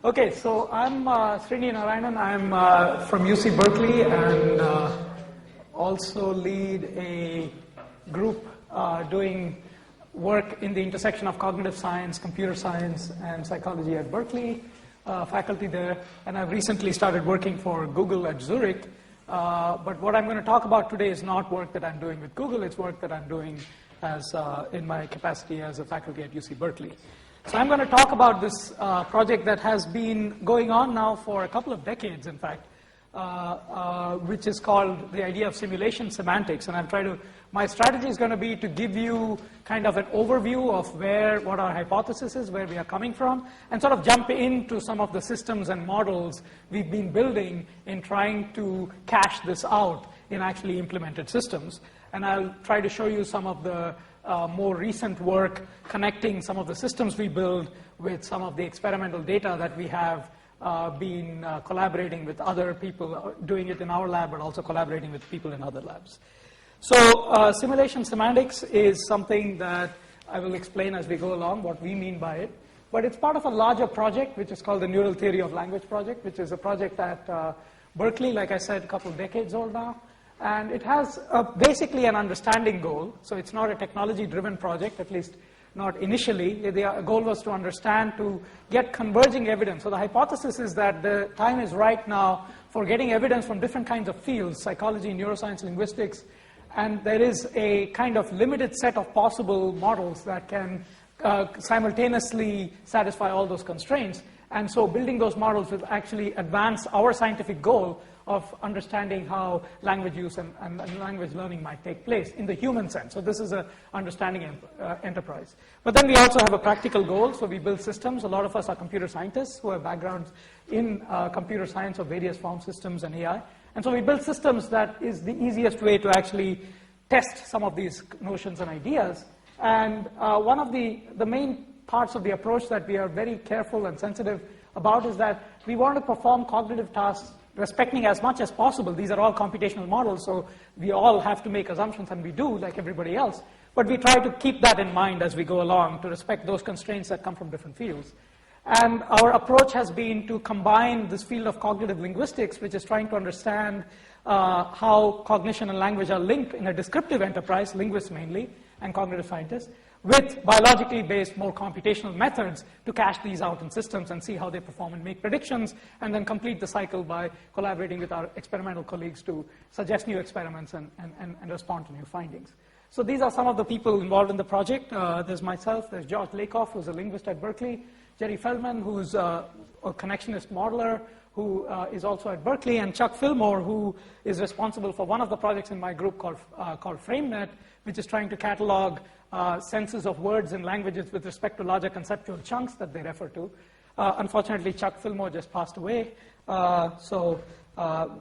Okay, so I'm Srini Narayanan. I'm from UC Berkeley and also lead a group doing work in the intersection of cognitive science, computer science, and psychology at Berkeley, faculty there. And I've recently started working for Google at Zurich. But what I'm going to talk about today is not work that I'm doing with Google. It's work that I'm doing as in my capacity as a faculty at UC Berkeley. So I'm going to talk about this project that has been going on now for a couple of decades, in fact, which is called the idea of simulation semantics. And my strategy is going to be to give you kind of an overview of what our hypothesis is, where we are coming from, and sort of jump into some of the systems and models we've been building in trying to cash this out in actually implemented systems. And I'll try to show you some of the more recent work connecting some of the systems we build with some of the experimental data that we have been collaborating with other people, doing it in our lab, but also collaborating with people in other labs. So simulation semantics is something that I will explain as we go along, what we mean by it. But it's part of a larger project, which is called the Neural Theory of Language project, which is a project at Berkeley, like I said, a couple of decades old now. And it has basically an understanding goal. So it's not a technology-driven project, at least not initially. The goal was to understand, to get converging evidence. So the hypothesis is that the time is right now for getting evidence from different kinds of fields, psychology, neuroscience, linguistics. And there is a kind of limited set of possible models that can simultaneously satisfy all those constraints. And so building those models will actually advance our scientific goal of understanding how language use and language learning might take place in the human sense. So this is an understanding enterprise. But then we also have a practical goal. So we build systems. A lot of us are computer scientists who have backgrounds in computer science of various form systems and AI. And so we build systems that is the easiest way to actually test some of these notions and ideas. And one of the main parts of the approach that we are very careful and sensitive about is that we want to perform cognitive tasks respecting as much as possible. These are all computational models, so we all have to make assumptions, and we do, like everybody else. But we try to keep that in mind as we go along, to respect those constraints that come from different fields. And our approach has been to combine this field of cognitive linguistics, which is trying to understand how cognition and language are linked in a descriptive enterprise, linguists mainly, and cognitive scientists, with biologically based, more computational methods to cache these out in systems and see how they perform and make predictions, and then complete the cycle by collaborating with our experimental colleagues to suggest new experiments and respond to new findings. So these are some of the people involved in the project. There's myself, there's George Lakoff, who's a linguist at Berkeley, Jerry Feldman, who's a connectionist modeler, who is also at Berkeley, and Chuck Fillmore, who is responsible for one of the projects in my group called FrameNet, which is trying to catalog senses of words in languages with respect to larger conceptual chunks that they refer to. Unfortunately, Chuck Fillmore just passed away, so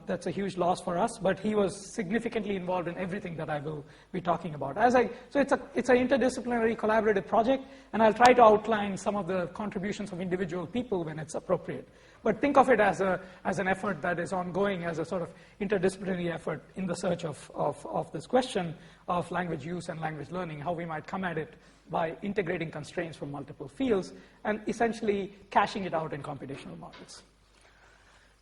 that's a huge loss for us, but he was significantly involved in everything that I will be talking about. So it's an interdisciplinary collaborative project, and I'll try to outline some of the contributions of individual people when it's appropriate. But think of it as an effort that is ongoing, as a sort of interdisciplinary effort in the search of this question of language use and language learning, how we might come at it by integrating constraints from multiple fields and essentially caching it out in computational models.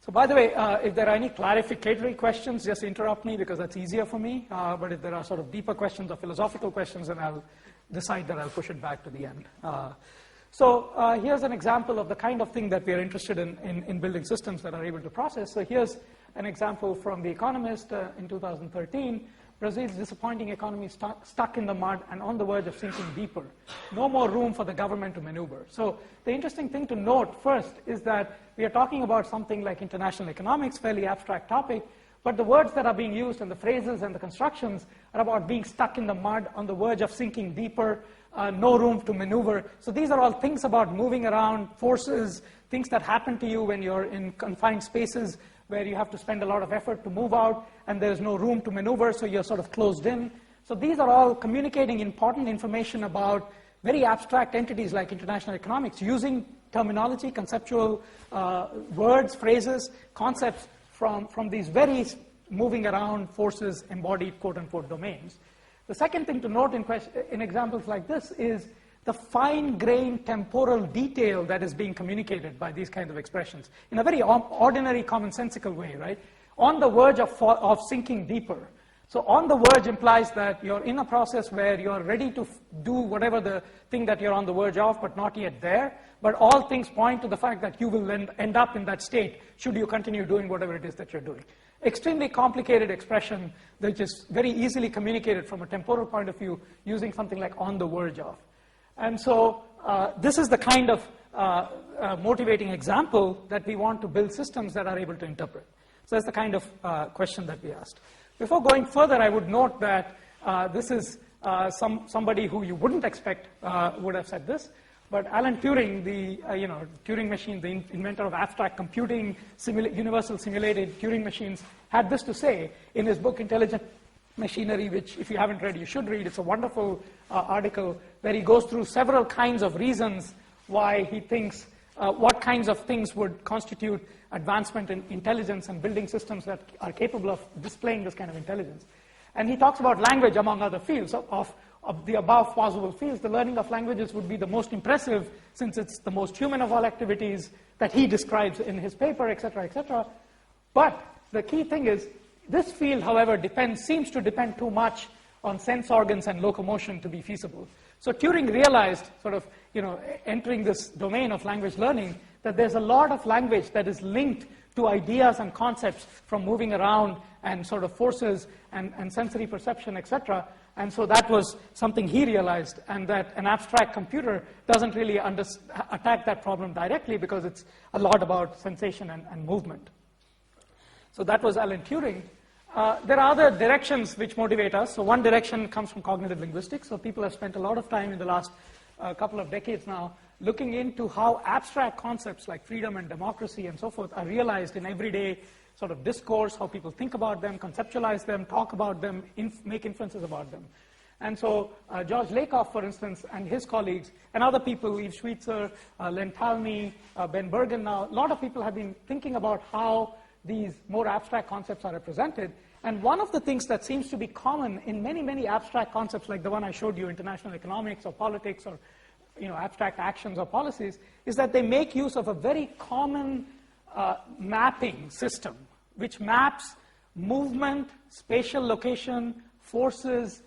So by the way, if there are any clarificatory questions, just interrupt me because that's easier for me. But if there are sort of deeper questions or philosophical questions, then I'll decide that I'll push it back to the end. So here's an example of the kind of thing that we are interested in building systems that are able to process. So here's an example from The Economist in 2013. Brazil's disappointing economy stuck in the mud and on the verge of sinking deeper. No more room for the government to maneuver. So the interesting thing to note first is that we are talking about something like international economics, fairly abstract topic, but the words that are being used and the phrases and the constructions are about being stuck in the mud, on the verge of sinking deeper, no room to maneuver. So these are all things about moving around, forces, things that happen to you when you're in confined spaces where you have to spend a lot of effort to move out and there's no room to maneuver, so you're sort of closed in. So these are all communicating important information about very abstract entities like international economics, using terminology, conceptual words, phrases, concepts from these very moving around forces, embodied quote-unquote domains. The second thing to note in examples like this is the fine-grained temporal detail that is being communicated by these kinds of expressions in a very ordinary, commonsensical way, right? On the verge of sinking deeper. So on the verge implies that you're in a process where you're ready to do whatever the thing that you're on the verge of, but not yet there. But all things point to the fact that you will end up in that state should you continue doing whatever it is that you're doing. Extremely complicated expression which is very easily communicated from a temporal point of view using something like on the verge of. And so this is the kind of motivating example that we want to build systems that are able to interpret. So that's the kind of question that we asked. Before going further, I would note that this is somebody who you wouldn't expect would have said this, but Alan Turing, the Turing machine, the inventor of abstract computing, universal simulated Turing machines, had this to say in his book Intelligent Machinery, which if you haven't read, you should read. It's a wonderful article where he goes through several kinds of reasons why he thinks what kinds of things would constitute advancement in intelligence and building systems that are capable of displaying this kind of intelligence. And he talks about language among other fields. Of the above possible fields, the learning of languages would be the most impressive since it's the most human of all activities that he describes in his paper, etc., etc. But the key thing is, this field, however, seems to depend too much on sense organs and locomotion to be feasible. So Turing realized, sort of, entering this domain of language learning, that there's a lot of language that is linked to ideas and concepts from moving around and sort of forces and sensory perception, etc. And so that was something he realized, and that an abstract computer doesn't really attack that problem directly because it's a lot about sensation and movement. So that was Alan Turing. There are other directions which motivate us. So one direction comes from cognitive linguistics. So people have spent a lot of time in the last couple of decades now looking into how abstract concepts like freedom and democracy and so forth are realized in everyday sort of discourse, how people think about them, conceptualize them, talk about them, make inferences about them. And so George Lakoff, for instance, and his colleagues, and other people, Yves Schweitzer, Len Talmy, Ben Bergen now, a lot of people have been thinking about how these more abstract concepts are represented. And one of the things that seems to be common in many, many abstract concepts, like the one I showed you, international economics or politics or abstract actions or policies, is that they make use of a very common mapping system, which maps movement, spatial location, forces,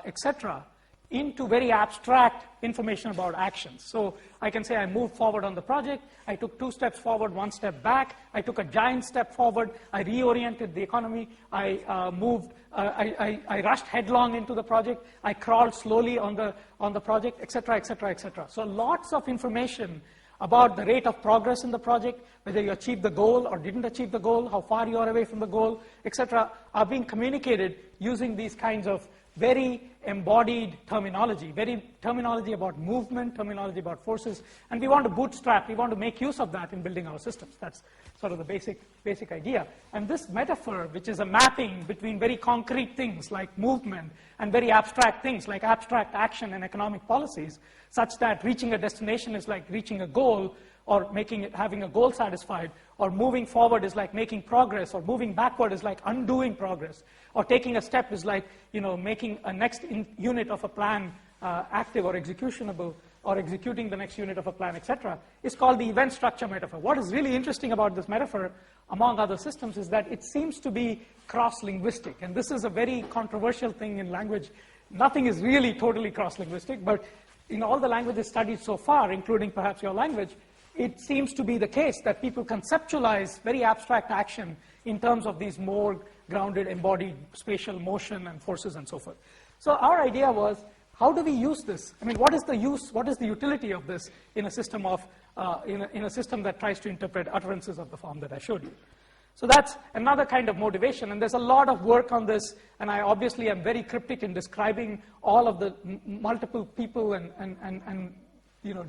etc., into very abstract information about actions. So I can say I moved forward on the project, I took 2 steps forward, 1 step back, I took a giant step forward, I reoriented the economy, I rushed headlong into the project, I crawled slowly on the project, etc., etc., etc. So lots of information about the rate of progress in the project, whether you achieved the goal or didn't achieve the goal, how far you are away from the goal, etc., are being communicated using these kinds of very embodied terminology about movement, terminology about forces, and we want to bootstrap, we want to make use of that in building our systems. That's sort of the basic idea. And this metaphor, which is a mapping between very concrete things like movement and very abstract things like abstract action and economic policies, such that reaching a destination is like reaching a goal, or having a goal satisfied, or moving forward is like making progress, or moving backward is like undoing progress, or taking a step is like making a next unit of a plan active or executable, or executing the next unit of a plan, etc., is called the event structure metaphor. What is really interesting about this metaphor, among other systems, is that it seems to be cross-linguistic, and this is a very controversial thing in language. Nothing is really totally cross-linguistic, but in all the languages studied so far, including perhaps your language, it seems to be the case that people conceptualize very abstract action in terms of these more grounded, embodied spatial motion and forces and so forth. So our idea was, how do we use this? I mean, what is the utility of this in a system that tries to interpret utterances of the form that I showed you? So that's another kind of motivation, and there's a lot of work on this, and I obviously am very cryptic in describing all of the multiple people and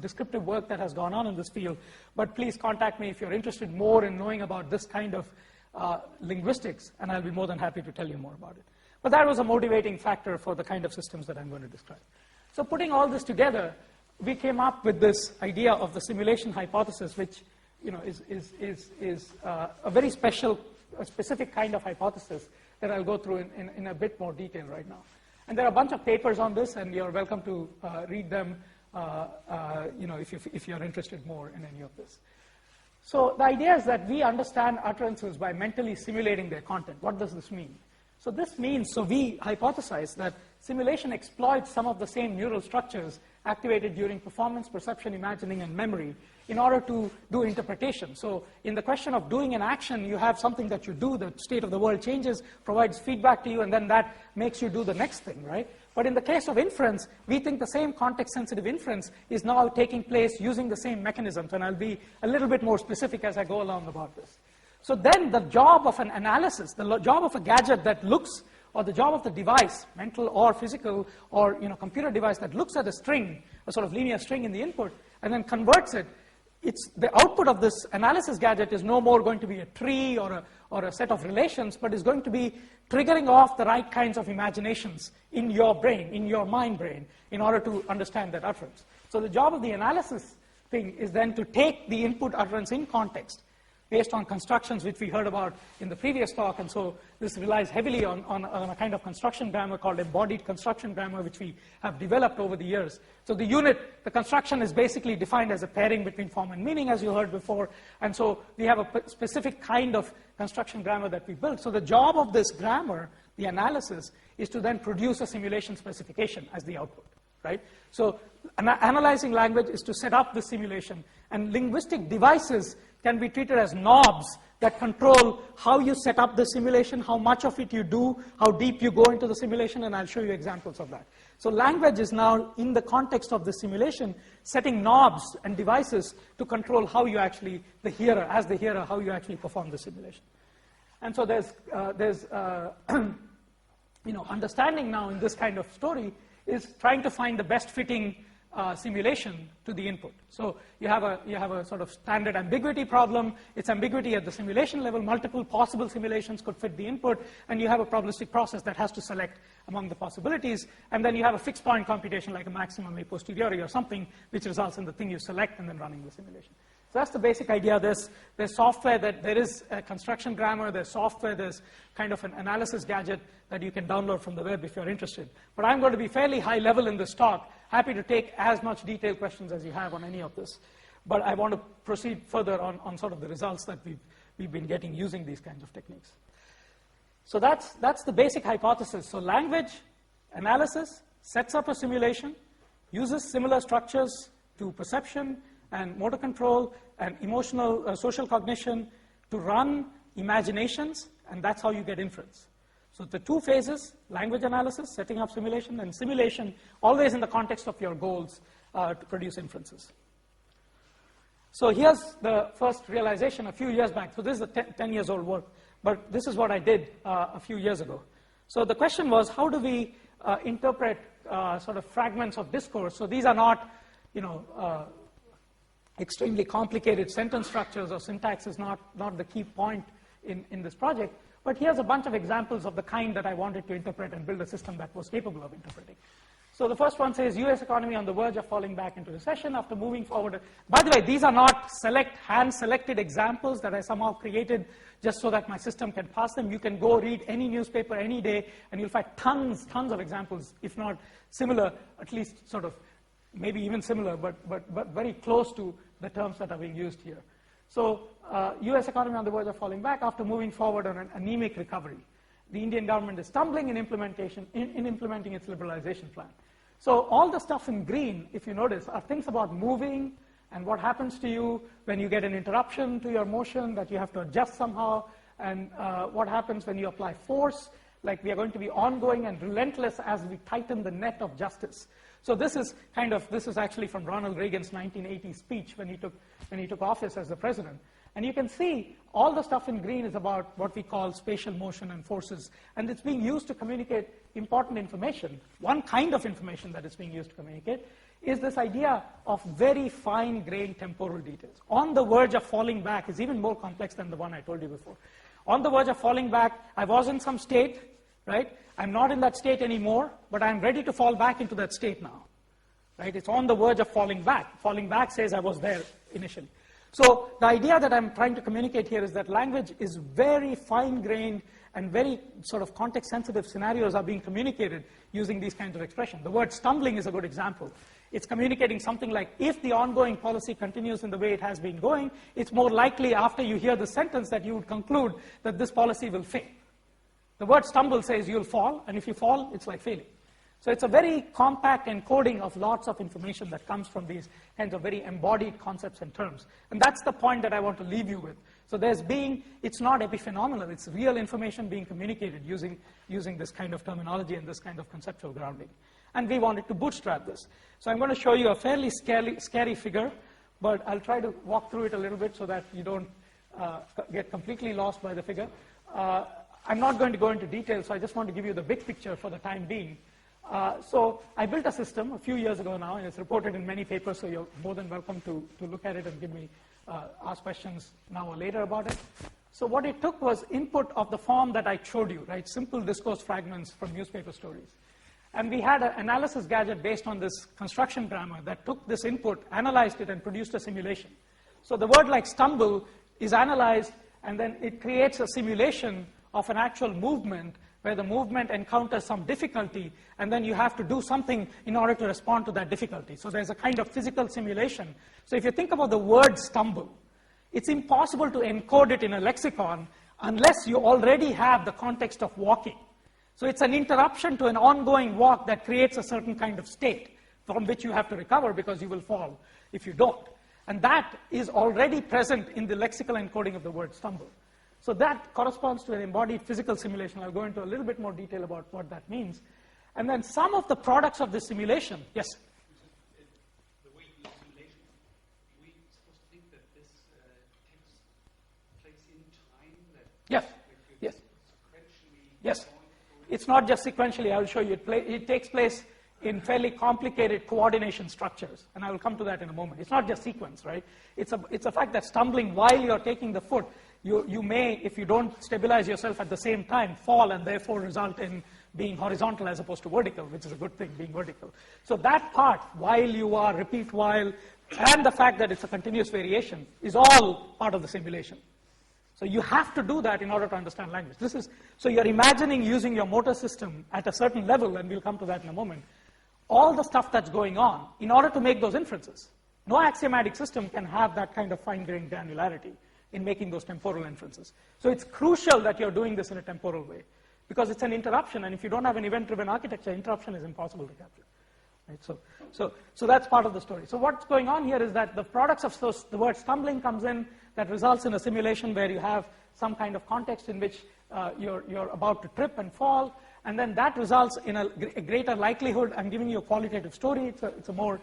descriptive work that has gone on in this field. But please contact me if you're interested more in knowing about this kind of linguistics, and I'll be more than happy to tell you more about it. But that was a motivating factor for the kind of systems that I'm going to describe. So putting all this together, we came up with this idea of the simulation hypothesis, which is a very specific kind of hypothesis that I'll go through in a bit more detail right now. And there are a bunch of papers on this, and you're welcome to read them. if you're interested more in any of this. So the idea is that we understand utterances by mentally simulating their content. What does this mean? So this means, so we hypothesize that simulation exploits some of the same neural structures activated during performance, perception, imagining, and memory in order to do interpretation. So in the question of doing an action, you have something that you do, the state of the world changes, provides feedback to you, and then that makes you do the next thing, right? But in the case of inference, we think the same context-sensitive inference is now taking place using the same mechanisms, and I'll be a little bit more specific as I go along about this. So then the job of an analysis, the job of a gadget that looks, or the job of the device, mental or physical, or computer device that looks at a string, a sort of linear string in the input, and then converts it, the output of this analysis gadget is no more going to be a tree or a set of relations, but is going to be triggering off the right kinds of imaginations in your brain, in your mind brain, in order to understand that utterance. So the job of the analysis thing is then to take the input utterance in context, based on constructions which we heard about in the previous talk, and so this relies heavily on a kind of construction grammar called embodied construction grammar, which we have developed over the years. So the construction is basically defined as a pairing between form and meaning, as you heard before, and so we have a specific kind of construction grammar that we built. So the job of this grammar, the analysis, is to then produce a simulation specification as the output, right? So analyzing language is to set up the simulation, and linguistic devices can be treated as knobs that control how you set up the simulation, how much of it you do, how deep you go into the simulation, and I'll show you examples of that. So language is now, in the context of the simulation, setting knobs and devices to control how you actually, as the hearer, how you actually perform the simulation. And so there's understanding now in this kind of story is trying to find the best fitting simulation to the input. So you have a sort of standard ambiguity problem. It's ambiguity at the simulation level. Multiple possible simulations could fit the input, and you have a probabilistic process that has to select among the possibilities, and then you have a fixed point computation like a maximum a posteriori or something, which results in the thing you select and then running the simulation. So that's the basic idea. There's software there is a construction grammar, there's software, there's kind of an analysis gadget that you can download from the web if you're interested. But I'm going to be fairly high level in this talk. Happy to take as much detailed questions as you have on any of this. But I want to proceed further on sort of the results that we've been getting using these kinds of techniques. So that's the basic hypothesis. So language analysis sets up a simulation, uses similar structures to perception and motor control and emotional social cognition to run imaginations, and that's how you get inference. So the two phases, language analysis, setting up simulation, and simulation, always in the context of your goals to produce inferences. So here's the first realization a few years back. So this is a 10 years old work, but this is what I did a few years ago. So the question was, how do we interpret sort of fragments of discourse? So these are not, extremely complicated sentence structures, or syntax is not the key point in this project. But here's a bunch of examples of the kind that I wanted to interpret and build a system that was capable of interpreting. So the first one says, U.S. economy on the verge of falling back into recession after moving forward. By the way, these are not hand-selected examples that I somehow created just so that my system can pass them. You can go read any newspaper any day, and you'll find tons of examples, if not similar, at least sort of maybe even similar, but very close to the terms that are being used here. So U.S. economy on the verge of falling back after moving forward on an anemic recovery. The Indian government is stumbling in implementing its liberalization plan. So all the stuff in green, if you notice, are things about moving and what happens to you when you get an interruption to your motion that you have to adjust somehow, and what happens when you apply force, like we are going to be ongoing and relentless as we tighten the net of justice. So this is actually from Ronald Reagan's 1980 speech when he took office as the president. And you can see all the stuff in green is about what we call spatial motion and forces, and it's being used to communicate important information. One kind of information that it's being used to communicate is this idea of very fine-grained temporal details. On the verge of falling back is even more complex than the one I told you before. On the verge of falling back, I was in some state, right? I'm not in that state anymore, but I'm ready to fall back into that state now, right? It's on the verge of falling back. Falling back says I was there initially. So the idea that I'm trying to communicate here is that language is very fine-grained and very sort of context-sensitive scenarios are being communicated using these kinds of expressions. The word stumbling is a good example. It's communicating something like, if the ongoing policy continues in the way it has been going, it's more likely after you hear the sentence that you would conclude that this policy will fail. The word stumble says you'll fall, and if you fall, it's like failing. So it's a very compact encoding of lots of information that comes from these kinds of very embodied concepts and terms. And that's the point that I want to leave you with. So it's not epiphenomenal, it's real information being communicated using this kind of terminology and this kind of conceptual grounding. And we wanted to bootstrap this. So I'm going to show you a fairly scary figure, but I'll try to walk through it a little bit so that you don't get completely lost by the figure. I'm not going to go into detail, so I just want to give you the big picture for the time being. So I built a system a few years ago now, and it's reported in many papers, so you're more than welcome to look at it and give me ask questions now or later about it. So what it took was input of the form that I showed you, right? Simple discourse fragments from newspaper stories. And we had an analysis gadget based on this construction grammar that took this input, analyzed it, and produced a simulation. So the word like stumble is analyzed, and then it creates a simulation of an actual movement where the movement encounters some difficulty, and then you have to do something in order to respond to that difficulty. So there's a kind of physical simulation. So if you think about the word stumble, it's impossible to encode it in a lexicon unless you already have the context of walking. So it's an interruption to an ongoing walk that creates a certain kind of state from which you have to recover because you will fall if you don't. And that is already present in the lexical encoding of the word stumble. So that corresponds to an embodied physical simulation. I'll go into a little bit more detail about what that means. And then some of the products of this simulation, yes? The way you do simulation, are we supposed to think that this takes place in time? Yes, yes. Yes. It's not just sequentially. I will show you. It takes place in fairly complicated coordination structures, and I will come to that in a moment. It's not just sequence, right? It's a fact that stumbling while you're taking the foot, you may, if you don't stabilize yourself at the same time, fall and therefore result in being horizontal as opposed to vertical, which is a good thing, being vertical. So that part, while you are, repeat while, and the fact that it's a continuous variation is all part of the simulation. So you have to do that in order to understand language. So you're imagining using your motor system at a certain level, and we'll come to that in a moment, all the stuff that's going on in order to make those inferences. No axiomatic system can have that kind of fine-grained granularity in making those temporal inferences. So it's crucial that you're doing this in a temporal way, because it's an interruption, and if you don't have an event-driven architecture, interruption is impossible to capture. Right? So that's part of the story. So what's going on here is that the products of the word stumbling comes in, that results in a simulation where you have some kind of context in which you're about to trip and fall, and then that results in a greater likelihood. I'm giving you a qualitative story. It's a more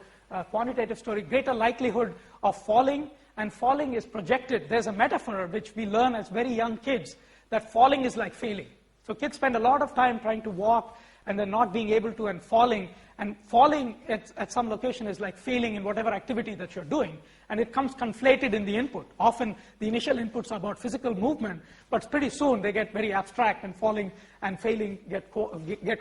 quantitative story. Greater likelihood of falling, and falling is projected. There's a metaphor which we learn as very young kids, that falling is like failing. So kids spend a lot of time trying to walk and then not being able to, and falling at some location is like failing in whatever activity that you're doing, and it comes conflated in the input. Often the initial inputs are about physical movement, but pretty soon they get very abstract, and falling and failing get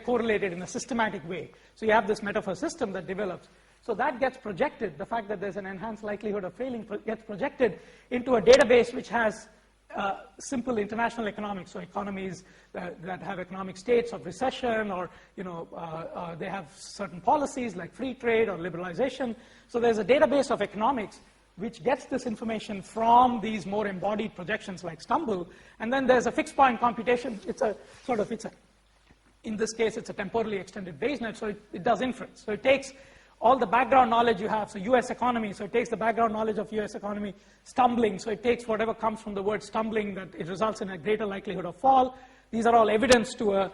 correlated in a systematic way. So you have this metaphor system that develops. So that gets projected, the fact that there's an enhanced likelihood of failing gets projected into a database which has simple international economics, so economies that have economic states of recession, or they have certain policies like free trade or liberalization. So there's a database of economics which gets this information from these more embodied projections like stumble, and then there's a fixed point computation. In this case, it's a temporally extended Bayes-net, so it does inference. So it takes all the background knowledge you have, so US economy, so it takes the background knowledge of US economy, stumbling, so it takes whatever comes from the word stumbling, that it results in a greater likelihood of fall. These are all evidence to a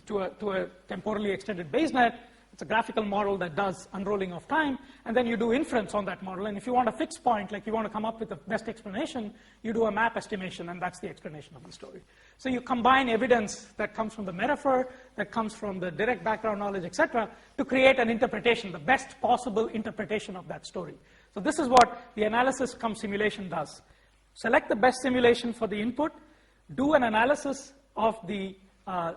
to a temporally extended Bayes-net. It's a graphical model that does unrolling of time, and then you do inference on that model. And if you want a fixed point, like you want to come up with the best explanation, you do a map estimation, and that's the explanation of the story. So you combine evidence that comes from the metaphor, that comes from the direct background knowledge, etc., to create an interpretation, the best possible interpretation of that story. So this is what the analysis cum simulation does. Select the best simulation for the input, do an analysis of the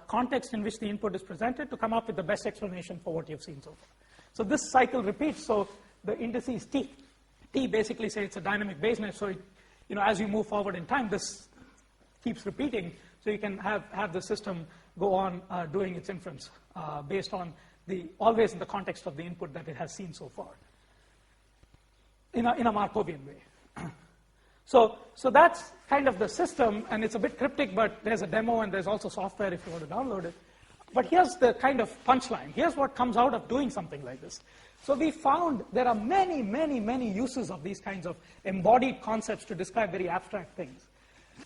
context in which the input is presented to come up with the best explanation for what you've seen so far. So this cycle repeats. So the indices T basically say it's a dynamic Bayes-net. So as you move forward in time, this keeps repeating. So you can have the system go on doing its inference based on always in the context of the input that it has seen so far, in a Markovian way. So that's kind of the system, and it's a bit cryptic, but there's a demo and there's also software if you want to download it. But here's the kind of punchline. Here's what comes out of doing something like this. So we found there are many, many, many uses of these kinds of embodied concepts to describe very abstract things.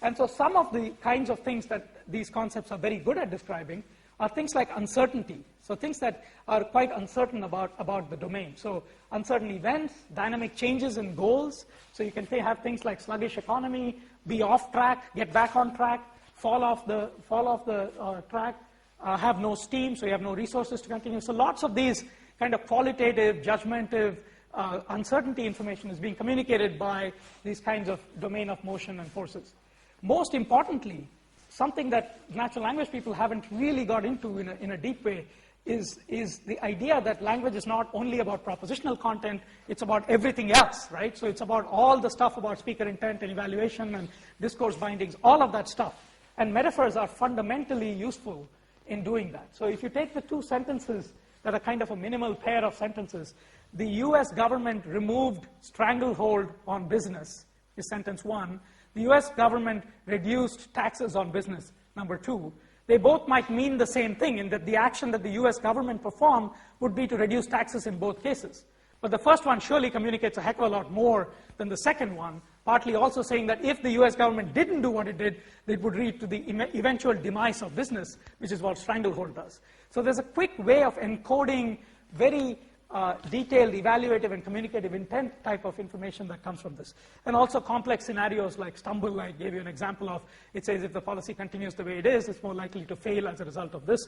And so some of the kinds of things that these concepts are very good at describing are things like uncertainty. So things that are quite uncertain about the domain. So uncertain events, dynamic changes in goals. So you can have things like sluggish economy, be off track, get back on track, fall off the track, have no steam, so you have no resources to continue. So lots of these kind of qualitative, judgmental, uncertainty information is being communicated by these kinds of domain of motion and forces. Most importantly, something that natural language people haven't really got into in a deep way is the idea that language is not only about propositional content, it's about everything else, right? So it's about all the stuff about speaker intent and evaluation and discourse bindings, all of that stuff. And metaphors are fundamentally useful in doing that. So if you take the two sentences that are kind of a minimal pair of sentences, the US government removed stranglehold on business, is sentence 1. The US government reduced taxes on business, number 2. They both might mean the same thing in that the action that the US government performed would be to reduce taxes in both cases. But the first one surely communicates a heck of a lot more than the second one, partly also saying that if the US government didn't do what it did, it would lead to the eventual demise of business, which is what stranglehold does. So there's a quick way of encoding very detailed, evaluative, and communicative intent type of information that comes from this. And also complex scenarios like stumble, I gave you an example of. It says if the policy continues the way it is, it's more likely to fail as a result of this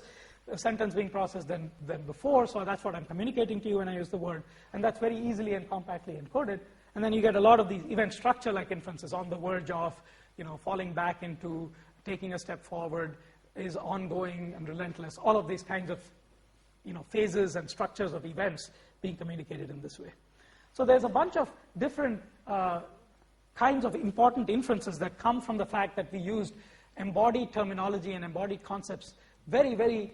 sentence being processed than before. So that's what I'm communicating to you when I use the word. And that's very easily and compactly encoded. And then you get a lot of these event structure-like inferences on the verge of, falling back into taking a step forward, is ongoing and relentless. All of these kinds of phases and structures of events being communicated in this way. So there's a bunch of different kinds of important inferences that come from the fact that we used embodied terminology and embodied concepts very, very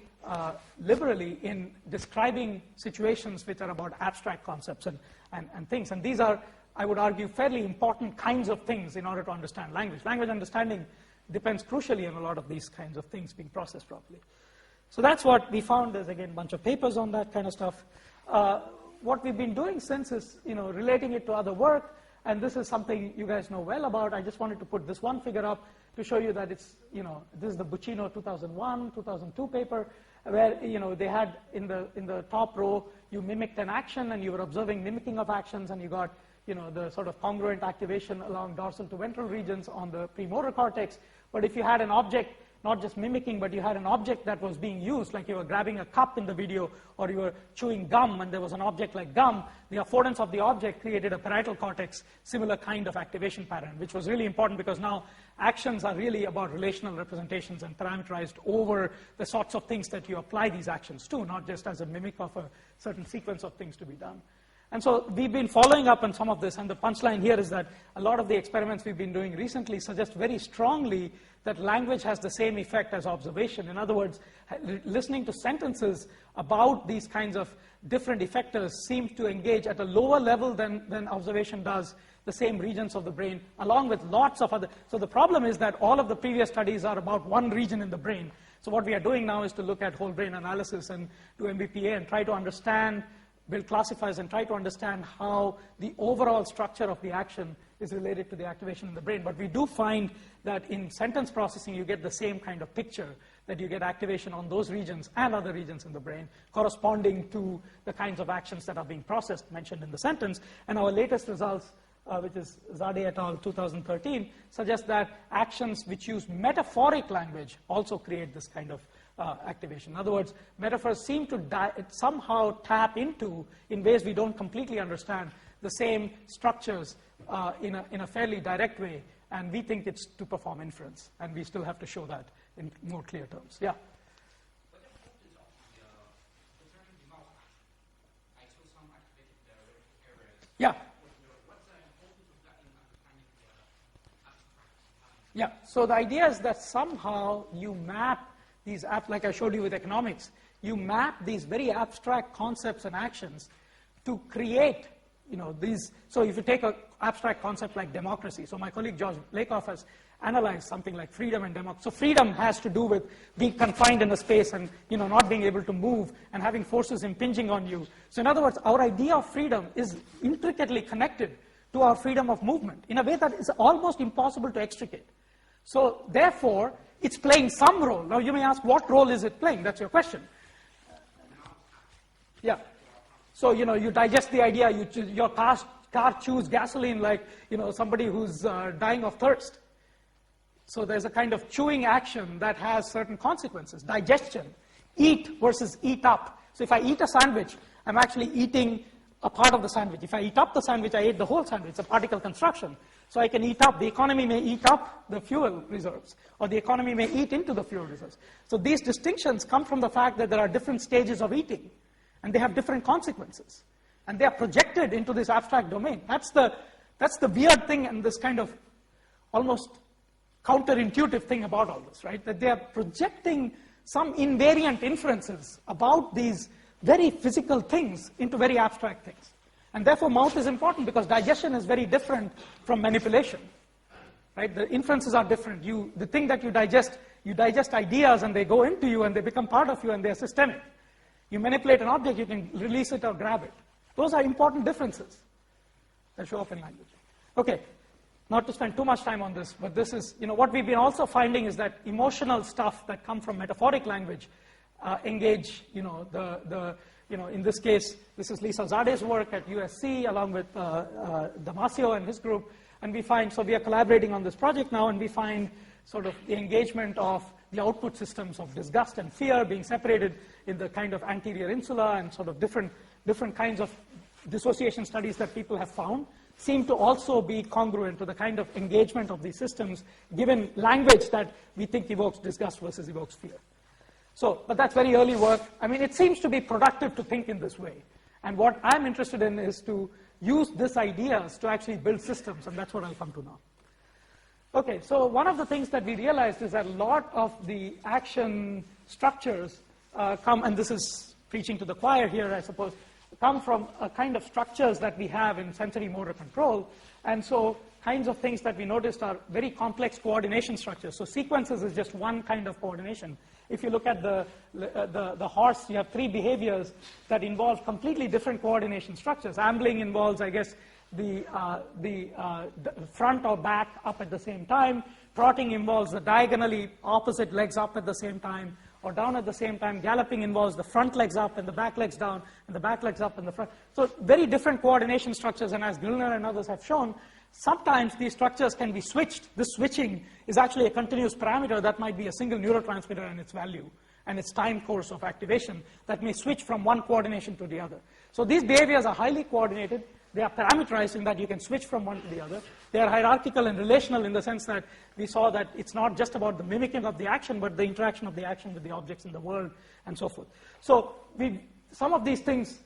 liberally in describing situations which are about abstract concepts and things. And these are, I would argue, fairly important kinds of things in order to understand language. Language understanding depends crucially on a lot of these kinds of things being processed properly. So that's what we found. There's, again, a bunch of papers on that kind of stuff. What we've been doing since is, relating it to other work, and this is something you guys know well about. I just wanted to put this one figure up to show you that it's, this is the Bochum 2001, 2002 paper, where, they had in the top row, you mimicked an action, and you were observing mimicking of actions, and you got, the sort of congruent activation along dorsal to ventral regions on the premotor cortex. But if you had an object, not just mimicking, but you had an object that was being used, like you were grabbing a cup in the video, or you were chewing gum, and there was an object like gum, the affordance of the object created a parietal cortex, similar kind of activation pattern, which was really important because now actions are really about relational representations and parameterized over the sorts of things that you apply these actions to, not just as a mimic of a certain sequence of things to be done. And so we've been following up on some of this, and the punchline here is that a lot of the experiments we've been doing recently suggest very strongly that language has the same effect as observation. In other words, listening to sentences about these kinds of different effectors seems to engage at a lower level than observation does the same regions of the brain, along with lots of other. So the problem is that all of the previous studies are about one region in the brain. So what we are doing now is to look at whole brain analysis and do MBPA and try to understand, build classifiers and try to understand how the overall structure of the action is related to the activation in the brain. But we do find that in sentence processing, you get the same kind of picture, that you get activation on those regions and other regions in the brain corresponding to the kinds of actions that are being processed mentioned in the sentence. And our latest results, which is Zadeh et al. 2013, suggest that actions which use metaphoric language also create this kind of activation. In other words, metaphors seem to somehow tap into, in ways we don't completely understand, the same structures in a fairly direct way, and we think it's to perform inference, and we still have to show that in more clear terms. Yeah? What importance of the certain demand I saw some activated areas. Yeah. What's the importance of that in understanding the abstract? Yeah, so the idea is that somehow you map these apps, like I showed you with economics, you map these very abstract concepts and actions to create, these. So if you take an abstract concept like democracy, so my colleague George Lakoff has analyze something like freedom and democracy. So freedom has to do with being confined in a space and not being able to move and having forces impinging on you. So in other words, our idea of freedom is intricately connected to our freedom of movement in a way that is almost impossible to extricate. So therefore, it's playing some role. Now you may ask, what role is it playing? That's your question. Yeah. So you digest the idea. Your car chews gasoline like somebody who's dying of thirst. So there's a kind of chewing action that has certain consequences. Digestion, eat versus eat up. So if I eat a sandwich, I'm actually eating a part of the sandwich. If I eat up the sandwich, I ate the whole sandwich. It's a particle construction. So I can eat up. The economy may eat up the fuel reserves, or the economy may eat into the fuel reserves. So these distinctions come from the fact that there are different stages of eating, and they have different consequences. And they are projected into this abstract domain. That's the weird thing and this kind of almost counterintuitive thing about all this, right? That they are projecting some invariant inferences about these very physical things into very abstract things. And therefore, mouth is important because digestion is very different from manipulation, right? The inferences are different. The thing that you digest ideas and they go into you and they become part of you and they're systemic. You manipulate an object, you can release it or grab it. Those are important differences that show up in language. Okay. Not to spend too much time on this, but this is, what we've been also finding is that emotional stuff that come from metaphoric language engage, in this case, this is Lisa Zade's work at USC along with Damasio and his group, and we find, so we are collaborating on this project now, and we find sort of the engagement of the output systems of disgust and fear being separated in the kind of anterior insula and sort of different kinds of dissociation studies that people have found seem to also be congruent to the kind of engagement of these systems given language that we think evokes disgust versus evokes fear. So, but that's very early work. I mean, it seems to be productive to think in this way. And what I'm interested in is to use these ideas to actually build systems, and that's what I'll come to now. Okay, so one of the things that we realized is that a lot of the action structures come, and this is preaching to the choir here, I suppose, come from a kind of structures that we have in sensory motor control. And so kinds of things that we noticed are very complex coordination structures. So sequences is just one kind of coordination. If you look at the horse, you have 3 behaviors that involve completely different coordination structures. Ambling involves, I guess, the front or back up at the same time. Trotting involves the diagonally opposite legs up at the same time or down at the same time. Galloping involves the front legs up and the back legs down, and the back legs up and the front. So very different coordination structures, and as Gilner and others have shown, sometimes these structures can be switched. This switching is actually a continuous parameter that might be a single neurotransmitter and its value and its time course of activation that may switch from one coordination to the other. So these behaviors are highly coordinated. They are parameterized in that you can switch from one to the other. They are hierarchical and relational in the sense that we saw that it's not just about the mimicking of the action, but the interaction of the action with the objects in the world and so forth. So some of these things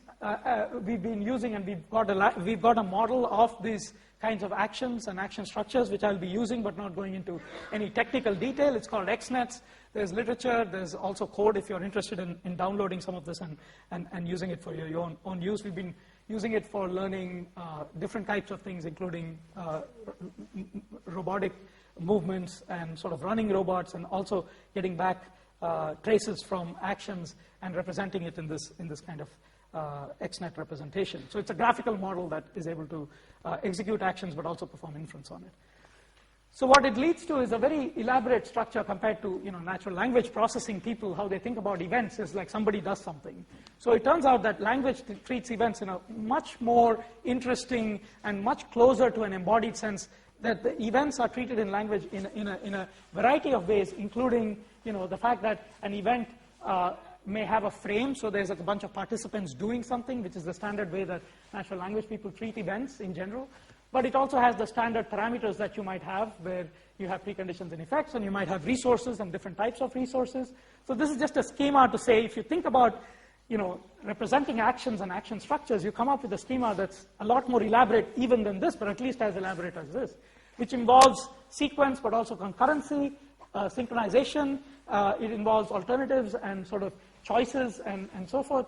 we've been using, and we've got a model of these kinds of actions and action structures, which I'll be using, but not going into any technical detail. It's called XNets. There's literature. There's also code if you're interested in downloading some of this and using it for your own use. We've been using it for learning different types of things, including robotic movements and sort of running robots, and also getting back traces from actions and representing it in this kind of XNet representation. So it's a graphical model that is able to execute actions but also perform inference on it. So what it leads to is a very elaborate structure compared to natural language processing people. How they think about events is like somebody does something. So it turns out that language treats events in a much more interesting and much closer to an embodied sense, that the events are treated in language in a variety of ways, including the fact that an event may have a frame, so there's a bunch of participants doing something, which is the standard way that natural language people treat events in general. But it also has the standard parameters that you might have, where you have preconditions and effects, and you might have resources and different types of resources. So this is just a schema to say, if you think about representing actions and action structures, you come up with a schema that's a lot more elaborate even than this, but at least as elaborate as this, which involves sequence, but also concurrency, synchronization. It involves alternatives and sort of choices and so forth.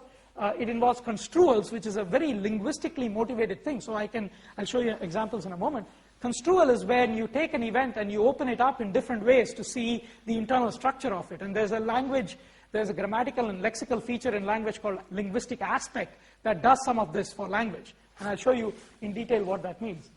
It involves construals, which is a very linguistically motivated thing. So I'll show you examples in a moment. Construal is when you take an event and you open it up in different ways to see the internal structure of it. And there's a grammatical and lexical feature in language called linguistic aspect that does some of this for language. And I'll show you in detail what that means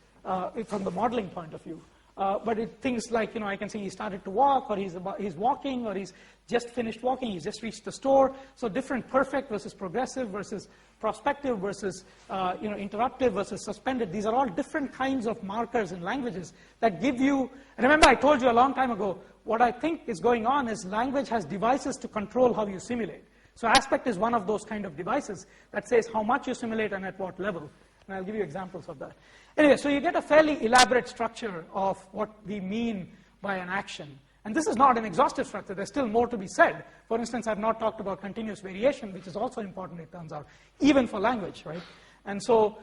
from the modeling point of view. But things like, I can see he started to walk, or he's walking, or he's just finished walking, he's just reached the store. So different perfect versus progressive versus prospective versus interruptive versus suspended. These are all different kinds of markers in languages that give you, and remember I told you a long time ago, what I think is going on is language has devices to control how you simulate. So aspect is one of those kind of devices that says how much you simulate and at what level. And I'll give you examples of that. Anyway, so you get a fairly elaborate structure of what we mean by an action. And this is not an exhaustive structure. There's still more to be said. For instance, I've not talked about continuous variation, which is also important, it turns out, even for language, right? And so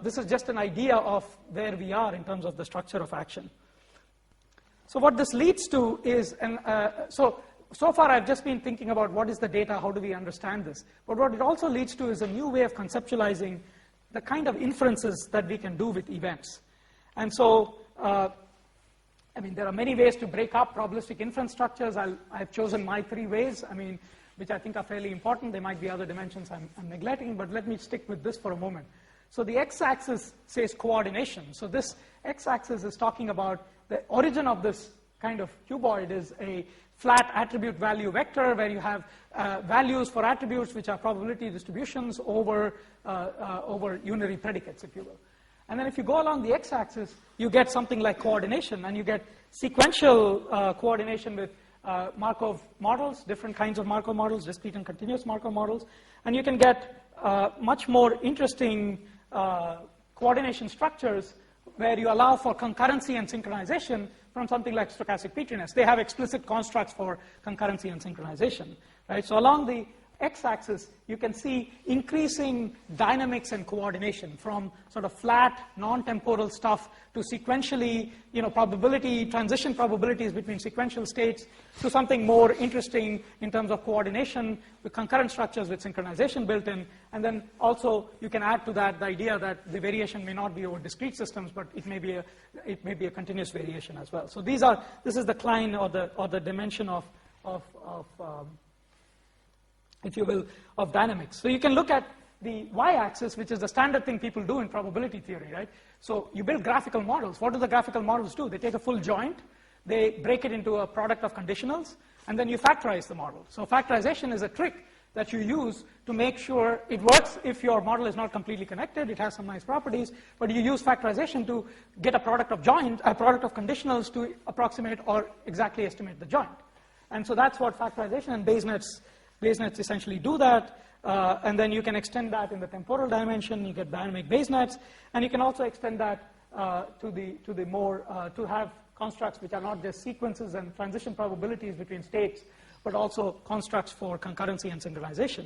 this is just an idea of where we are in terms of the structure of action. So what this leads to is, so far I've just been thinking about what is the data, how do we understand this. But what it also leads to is a new way of conceptualizing the kind of inferences that we can do with events. And so, there are many ways to break up probabilistic inference structures. I've chosen my 3 ways, which I think are fairly important. There might be other dimensions I'm neglecting, but let me stick with this for a moment. So the x-axis says coordination. So this x-axis is talking about the origin of this kind of cuboid is a flat attribute value vector where you have values for attributes which are probability distributions over unary predicates, if you will. And then if you go along the x-axis, you get something like coordination, and you get sequential coordination with Markov models, different kinds of Markov models, discrete and continuous Markov models. And you can get much more interesting coordination structures where you allow for concurrency and synchronization from something like stochastic petriness. They have explicit constructs for concurrency and synchronization, right? So along the x-axis, you can see increasing dynamics and coordination from sort of flat, non-temporal stuff to sequentially, transition probabilities between sequential states to something more interesting in terms of coordination with concurrent structures with synchronization built in. And then also you can add to that the idea that the variation may not be over discrete systems, but it may be a continuous variation as well. So this is the Klein or the dimension of if you will, of dynamics. So you can look at the y-axis, which is the standard thing people do in probability theory, right? So you build graphical models. What do the graphical models do? They take a full joint, they break it into a product of conditionals, and then you factorize the model. So factorization is a trick that you use to make sure it works if your model is not completely connected. It has some nice properties, but you use factorization to get a product of conditionals to approximate or exactly estimate the joint. And so that's what factorization and Bayes nets essentially do that, and then you can extend that in the temporal dimension. You get dynamic Bayes nets, and you can also extend that to have constructs which are not just sequences and transition probabilities between states, but also constructs for concurrency and synchronization.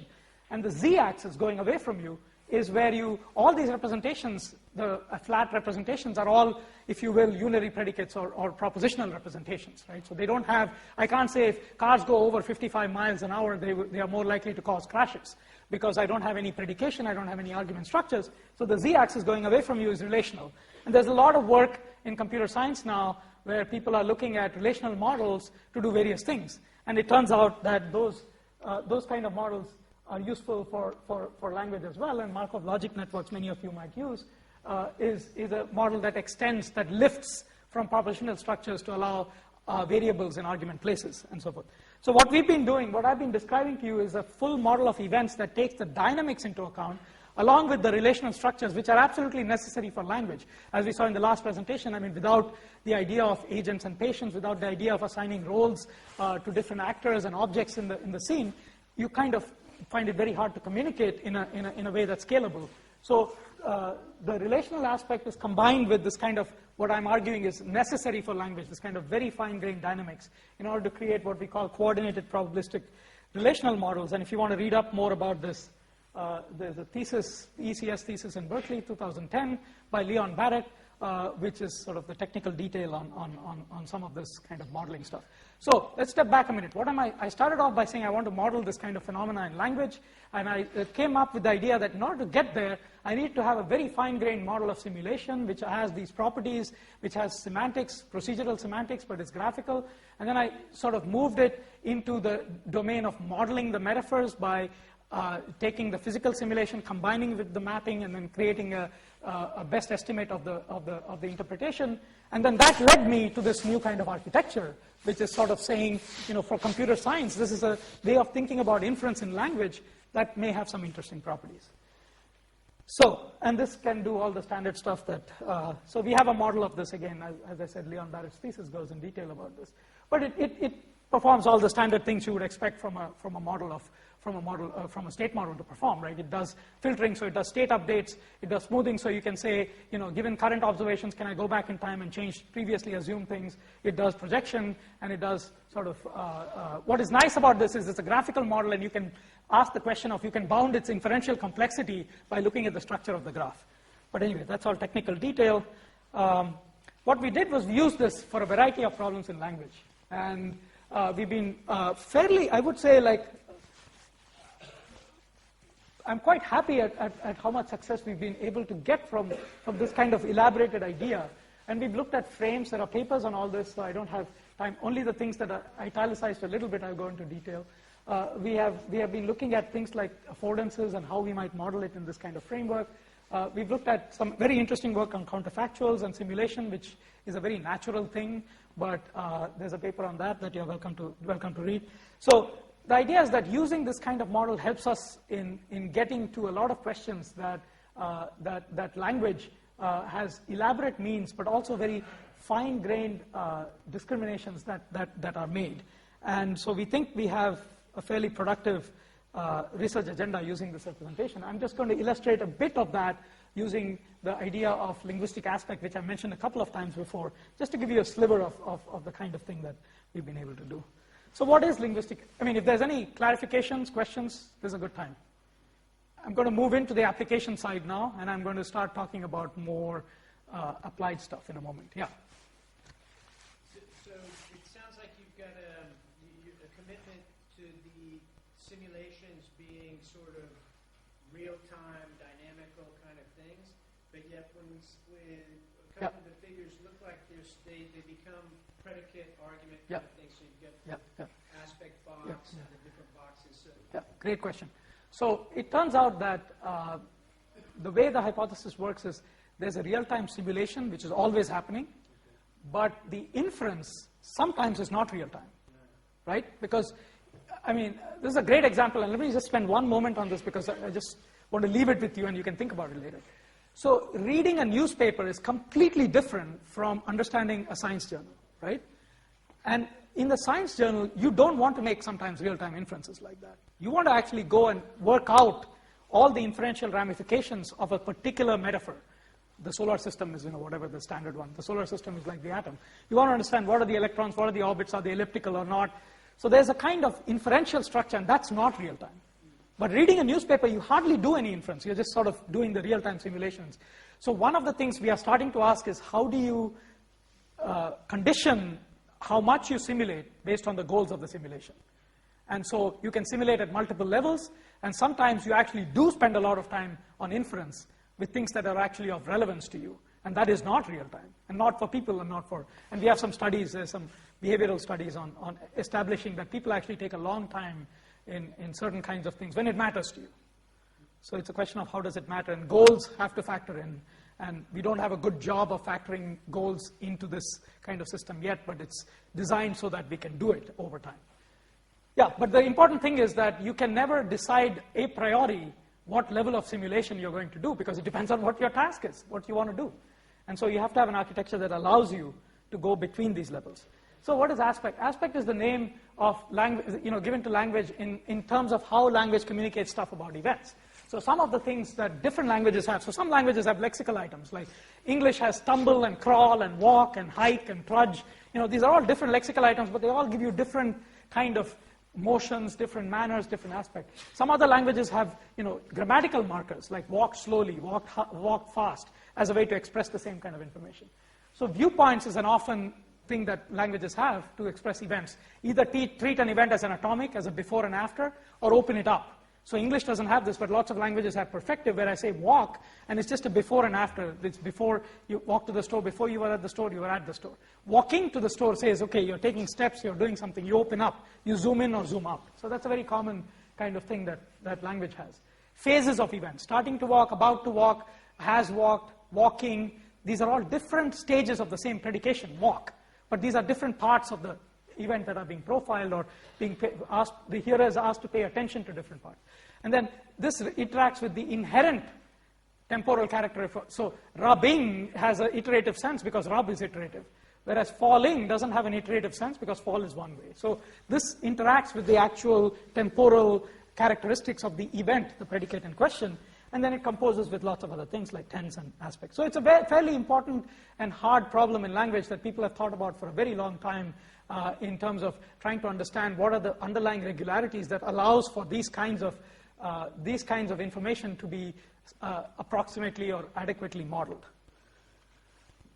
And the z-axis going away from you is where all these representations, the flat representations are all, if you will, unary predicates or propositional representations, right? So they don't have, I can't say if cars go over 55 miles an hour, they are more likely to cause crashes because I don't have any predication, I don't have any argument structures. So the z-axis going away from you is relational. And there's a lot of work in computer science now where people are looking at relational models to do various things. And it turns out that those kind of models are useful for language as well, and Markov logic networks, many of you might use, is a model that extends, that lifts from propositional structures to allow variables in argument places, and so forth. So what we've been doing, what I've been describing to you is a full model of events that takes the dynamics into account, along with the relational structures, which are absolutely necessary for language. As we saw in the last presentation, without the idea of agents and patients, without the idea of assigning roles to different actors and objects in the scene, you kind of find it very hard to communicate in a way that's scalable. So the relational aspect is combined with this kind of, what I'm arguing is necessary for language, this kind of very fine-grained dynamics in order to create what we call coordinated probabilistic relational models. And if you want to read up more about this, there's a thesis, ECS thesis in Berkeley, 2010, by Leon Barrett, which is sort of the technical detail on some of this kind of modeling stuff. So let's step back a minute. I started off by saying I want to model this kind of phenomena in language, and I came up with the idea that in order to get there, I need to have a very fine-grained model of simulation, which has these properties, which has semantics, procedural semantics, but it's graphical. And then I sort of moved it into the domain of modeling the metaphors by taking the physical simulation, combining with the mapping, and then creating a best estimate of the interpretation. And then that led me to this new kind of architecture, which is sort of saying, for computer science, this is a way of thinking about inference in language that may have some interesting properties. So, and this can do all the standard stuff that, so we have a model of this again. As I said, Leon Barrett's thesis goes in detail about this. But it performs all the standard things you would expect from a state model to perform, right? It does filtering, so it does state updates. It does smoothing, so you can say, given current observations, can I go back in time and change previously assumed things? It does projection, and it does sort of, what is nice about this is it's a graphical model, and you can ask the question of, you can bound its inferential complexity by looking at the structure of the graph. But anyway, that's all technical detail. What we did was we used this for a variety of problems in language. And we've been fairly, I would say, like, I'm quite happy at how much success we've been able to get from this kind of elaborated idea. And we've looked at frames. There are papers on all this, so I don't have time. Only the things that are italicized a little bit, I'll go into detail. We have been looking at things like affordances and how we might model it in this kind of framework. We've looked at some very interesting work on counterfactuals and simulation, which is a very natural thing, but there's a paper on that you're welcome to read. So the idea is that using this kind of model helps us in getting to a lot of questions that language has elaborate means, but also very fine-grained discriminations that are made. And so we think we have a fairly productive research agenda using this representation. I'm just going to illustrate a bit of that using the idea of linguistic aspect, which I mentioned a couple of times before, just to give you a sliver of the kind of thing that we've been able to do. So what is linguistic? I mean, if there's any clarifications, questions, this is a good time. I'm going to move into the application side now, and I'm going to start talking about more applied stuff in a moment. Yeah. So it sounds like you've got a commitment to the simulations being sort of real-time, dynamical kind of things, but yet when a couple of the figures look like they become predicate argument kind of things, so you've got aspect box and the different boxes. So. Yeah, great question. So it turns out that the way the hypothesis works is there's a real-time simulation, which is always happening, but the inference sometimes is not real-time, right? Because, I mean, this is a great example, and let me just spend one moment on this because I just want to leave it with you and you can think about it later. So reading a newspaper is completely different from understanding a science journal, right? And in the science journal, you don't want to make sometimes real-time inferences like that. You want to actually go and work out all the inferential ramifications of a particular metaphor. The solar system is, whatever the standard one. The solar system is like the atom. You want to understand what are the electrons, what are the orbits, are they elliptical or not. So there's a kind of inferential structure, and that's not real-time. But reading a newspaper, you hardly do any inference. You're just sort of doing the real-time simulations. So one of the things we are starting to ask is how do you condition how much you simulate based on the goals of the simulation. And so you can simulate at multiple levels, and sometimes you actually do spend a lot of time on inference with things that are actually of relevance to you. And that is not real time, and not for people, and we have some studies, there's some behavioral studies on establishing that people actually take a long time in certain kinds of things when it matters to you. So it's a question of how does it matter, and goals have to factor in. And we don't have a good job of factoring goals into this kind of system yet, but it's designed so that we can do it over time. Yeah, but the important thing is that you can never decide a priori what level of simulation you're going to do, because it depends on what your task is, what you want to do. And so you have to have an architecture that allows you to go between these levels. So what is aspect? Aspect is the name of language, given to language in terms of how language communicates stuff about events. So some of the things that different languages have, so some languages have lexical items, like English has stumble and crawl and walk and hike and trudge. These are all different lexical items, but they all give you different kind of motions, different manners, different aspects. Some other languages have, grammatical markers, like walk slowly, walk fast. as a way to express the same kind of information. So viewpoints is an often thing that languages have to express events. Either treat an event as an atomic, as a before and after, or open it up. So English doesn't have this, but lots of languages have perfective, where I say walk, and it's just a before and after. It's before you walk to the store, before you were at the store, you were at the store. Walking to the store says, okay, you're taking steps, you're doing something, you open up, you zoom in or zoom out. So that's a very common kind of thing that language has. Phases of events, starting to walk, about to walk, has walked, walking. These are all different stages of the same predication, walk. But these are different parts of the event that are being profiled or being asked, the hearer is asked to pay attention to different parts. And then this interacts with the inherent temporal character. So rubbing has an iterative sense because rub is iterative, whereas falling doesn't have an iterative sense because fall is one way. So this interacts with the actual temporal characteristics of the event, the predicate in question, and then it composes with lots of other things like tense and aspects. So it's a fairly important and hard problem in language that people have thought about for a very long time in terms of trying to understand what are the underlying regularities that allows for these kinds of information to be approximately or adequately modeled.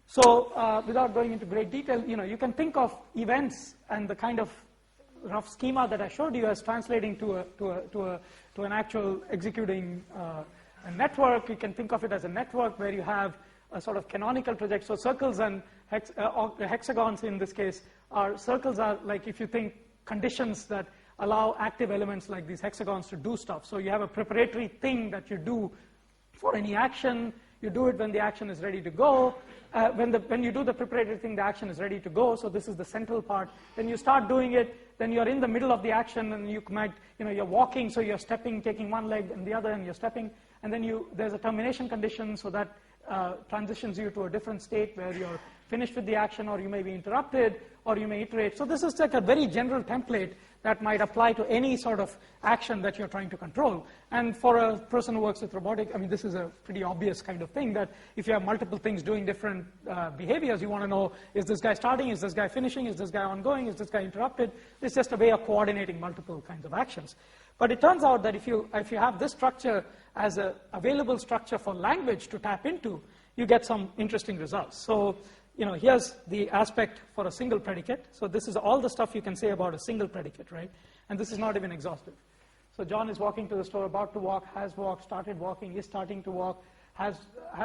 So without going into great detail, you can think of events and the kind of rough schema that I showed you as translating to an actual executing a network. You can think of it as a network where you have a sort of canonical trajectory. So circles and hexagons in this case circles are like, if you think, conditions that allow active elements like these hexagons to do stuff. So you have a preparatory thing that you do for any action. You do it when the action is ready to go. When you do the preparatory thing, the action is ready to go. So this is the central part. Then you start doing it. Then you're in the middle of the action, and you might, you're walking, so you're stepping, taking one leg and the other, and you're stepping. And then there's a termination condition, so that transitions you to a different state where you're finished with the action, or you may be interrupted, or you may iterate. So this is like a very general template that might apply to any sort of action that you're trying to control. And for a person who works with robotics, I mean, this is a pretty obvious kind of thing, that if you have multiple things doing different behaviors, you want to know, is this guy starting, is this guy finishing, is this guy ongoing, is this guy interrupted? It's just a way of coordinating multiple kinds of actions. But it turns out that if you have this structure as an available structure for language to tap into, you get some interesting results. So, here's the aspect for a single predicate. So this is all the stuff you can say about a single predicate, right? And this is not even exhaustive. So John is walking to the store, about to walk, has walked, started walking, is starting to walk, has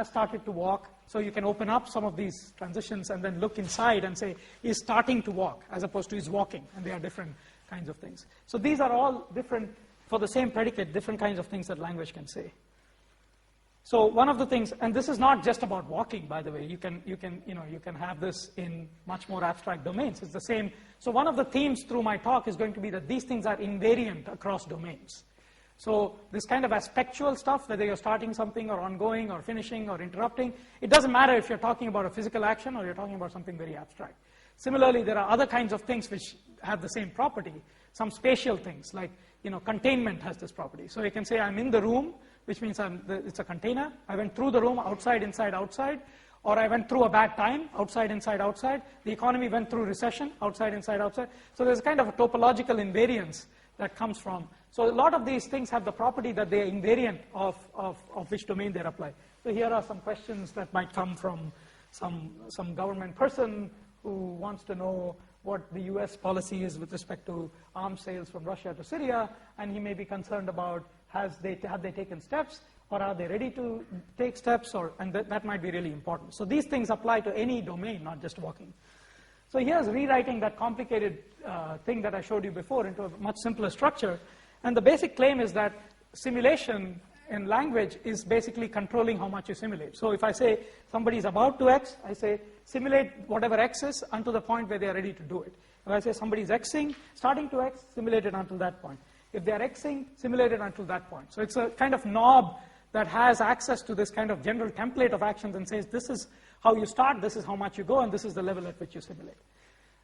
started to walk. So you can open up some of these transitions and then look inside and say, is starting to walk, as opposed to is walking. And they are different kinds of things. So these are all different, for the same predicate, different kinds of things that language can say. So one of the things, and this is not just about walking, by the way. You can have this in much more abstract domains. It's the same. So one of the themes through my talk is going to be that these things are invariant across domains. So this kind of aspectual stuff, whether you're starting something or ongoing or finishing or interrupting, it doesn't matter if you're talking about a physical action or you're talking about something very abstract. Similarly, there are other kinds of things which have the same property. Some spatial things, like containment has this property. So you can say I'm in the room, which means it's a container. I went through the room, outside, inside, outside. Or I went through a bad time, outside, inside, outside. The economy went through recession, outside, inside, outside. So there's kind of a topological invariance that comes from. So a lot of these things have the property that they are invariant of which domain they're applied. So here are some questions that might come from some government person who wants to know what the US policy is with respect to arms sales from Russia to Syria, and he may be concerned about have they taken steps, or are they ready to take steps, and that might be really important. So these things apply to any domain, not just walking. So here's rewriting that complicated thing that I showed you before into a much simpler structure. And the basic claim is that simulation in language is basically controlling how much you simulate. So if I say somebody is about to X, I say simulate whatever X is until the point where they are ready to do it. If I say somebody is Xing, starting to X, simulate it until that point. If they are Xing, simulate it until that point. So it's a kind of knob that has access to this kind of general template of actions and says, this is how you start, this is how much you go, and this is the level at which you simulate.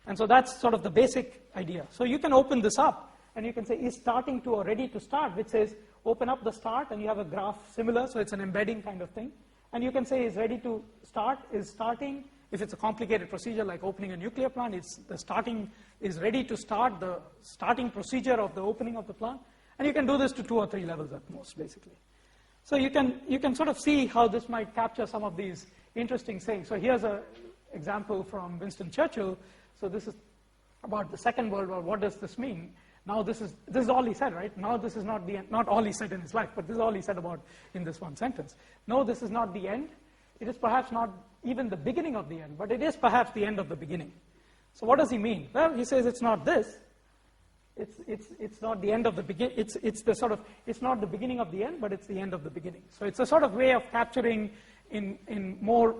And so that's sort of the basic idea. So you can open this up, and you can say, is starting to or ready to start, which says, open up the start, and you have a graph similar, so it's an embedding kind of thing. And you can say, is ready to start, is starting. If it's a complicated procedure like opening a nuclear plant, the starting is ready to start, the starting procedure of the opening of the plant. And you can do this to 2 or 3 levels at most, basically. So you can sort of see how this might capture some of these interesting things. So here's an example from Winston Churchill. So this is about the Second World War. What does this mean? Now this is all he said, right? Now this is not the end, not all he said in his life, but this is all he said about in this one sentence. No, this is not the end. It is perhaps not even the beginning of the end, but it is perhaps the end of the beginning. So what does he mean? Well, he says it's not this. It's not the end of the beginning. It's the sort of, it's not the beginning of the end, but it's the end of the beginning. So it's a sort of way of capturing in more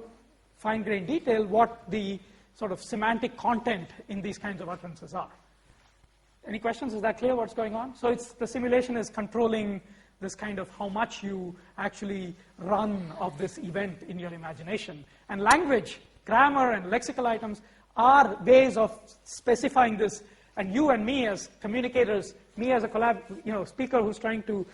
fine-grained detail what the sort of semantic content in these kinds of utterances are. Any questions? Is that clear what's going on? So the simulation is controlling this kind of how much you actually run of this event in your imagination. And language, grammar, and lexical items are ways of specifying this. And you and me as communicators, me as a speaker who's trying to